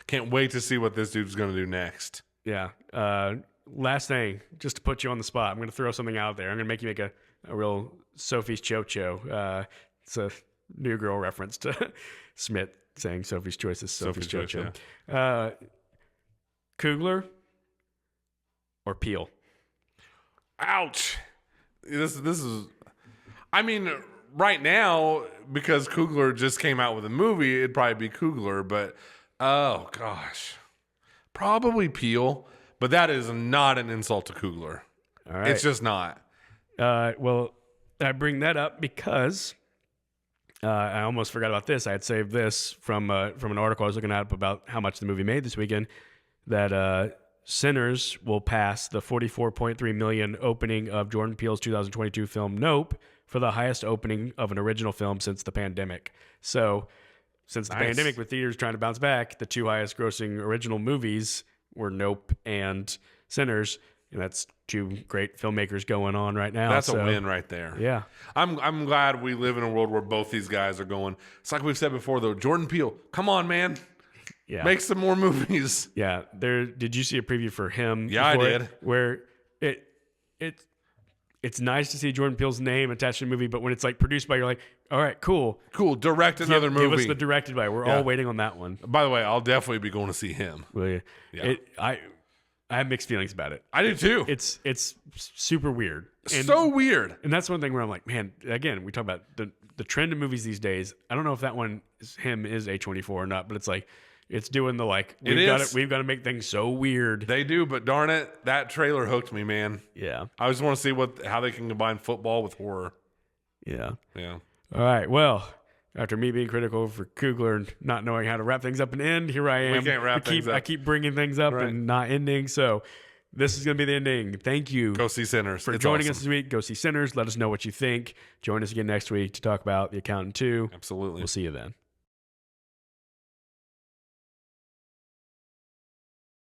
can't wait to see what this dude's going to do next.
Yeah. Last thing, just to put you on the spot, I'm going to throw something out there. I'm going to make you make a real Sophie's Cho-Cho. It's a New Girl reference to Smith saying Sophie's Choice is Sophie's Cho-Cho.
Yeah.
Coogler or Peel?
Ouch. This is, I mean, right now, because Coogler just came out with a movie, it'd probably be Coogler, but oh gosh. Probably Peel, but that is not an insult to Coogler. All right. It's just not.
Well, I bring that up because I almost forgot about this. I had saved this from an article I was looking at about how much the movie made this weekend, that Sinners will pass the $44.3 million opening of Jordan Peele's 2022 film Nope for the highest opening of an original film since the pandemic. So, since the pandemic, with theaters trying to bounce back, the two highest grossing original movies were Nope and Sinners, and that's two great filmmakers going on right now.
That's a win right there.
Yeah.
I'm glad we live in a world where both these guys are going. It's like we've said before, though. Jordan Peele, come on, man.
Yeah.
Make some more movies.
Yeah. Did you see a preview for him?
Yeah, I did.
Where it's nice to see Jordan Peele's name attached to the movie, but when it's like produced by, you're like, all right, cool.
Direct another movie.
Give us the directed by. We're all waiting on that one.
By the way, I'll definitely be going to see him.
Will you?
Yeah.
I have mixed feelings about it.
I do too.
It's super weird.
So weird.
And that's one thing where I'm like, man, again, we talk about the trend of movies these days. I don't know if that one is A24 or not, but it's like, it's doing the like, we've got to make things so weird.
They do, but darn it, that trailer hooked me, man.
Yeah.
I just want to see how they can combine football with horror.
Yeah.
Yeah.
All right. Well, after me being critical for Coogler and not knowing how to wrap things up and end, here I am.
We can't wrap things up.
I keep bringing things up and not ending. So this is going to be the ending. Thank you.
Go see Sinners.
For joining us this week. Go see Sinners. Let us know what you think. Join us again next week to talk about The Accountant 2.
Absolutely.
We'll see you then.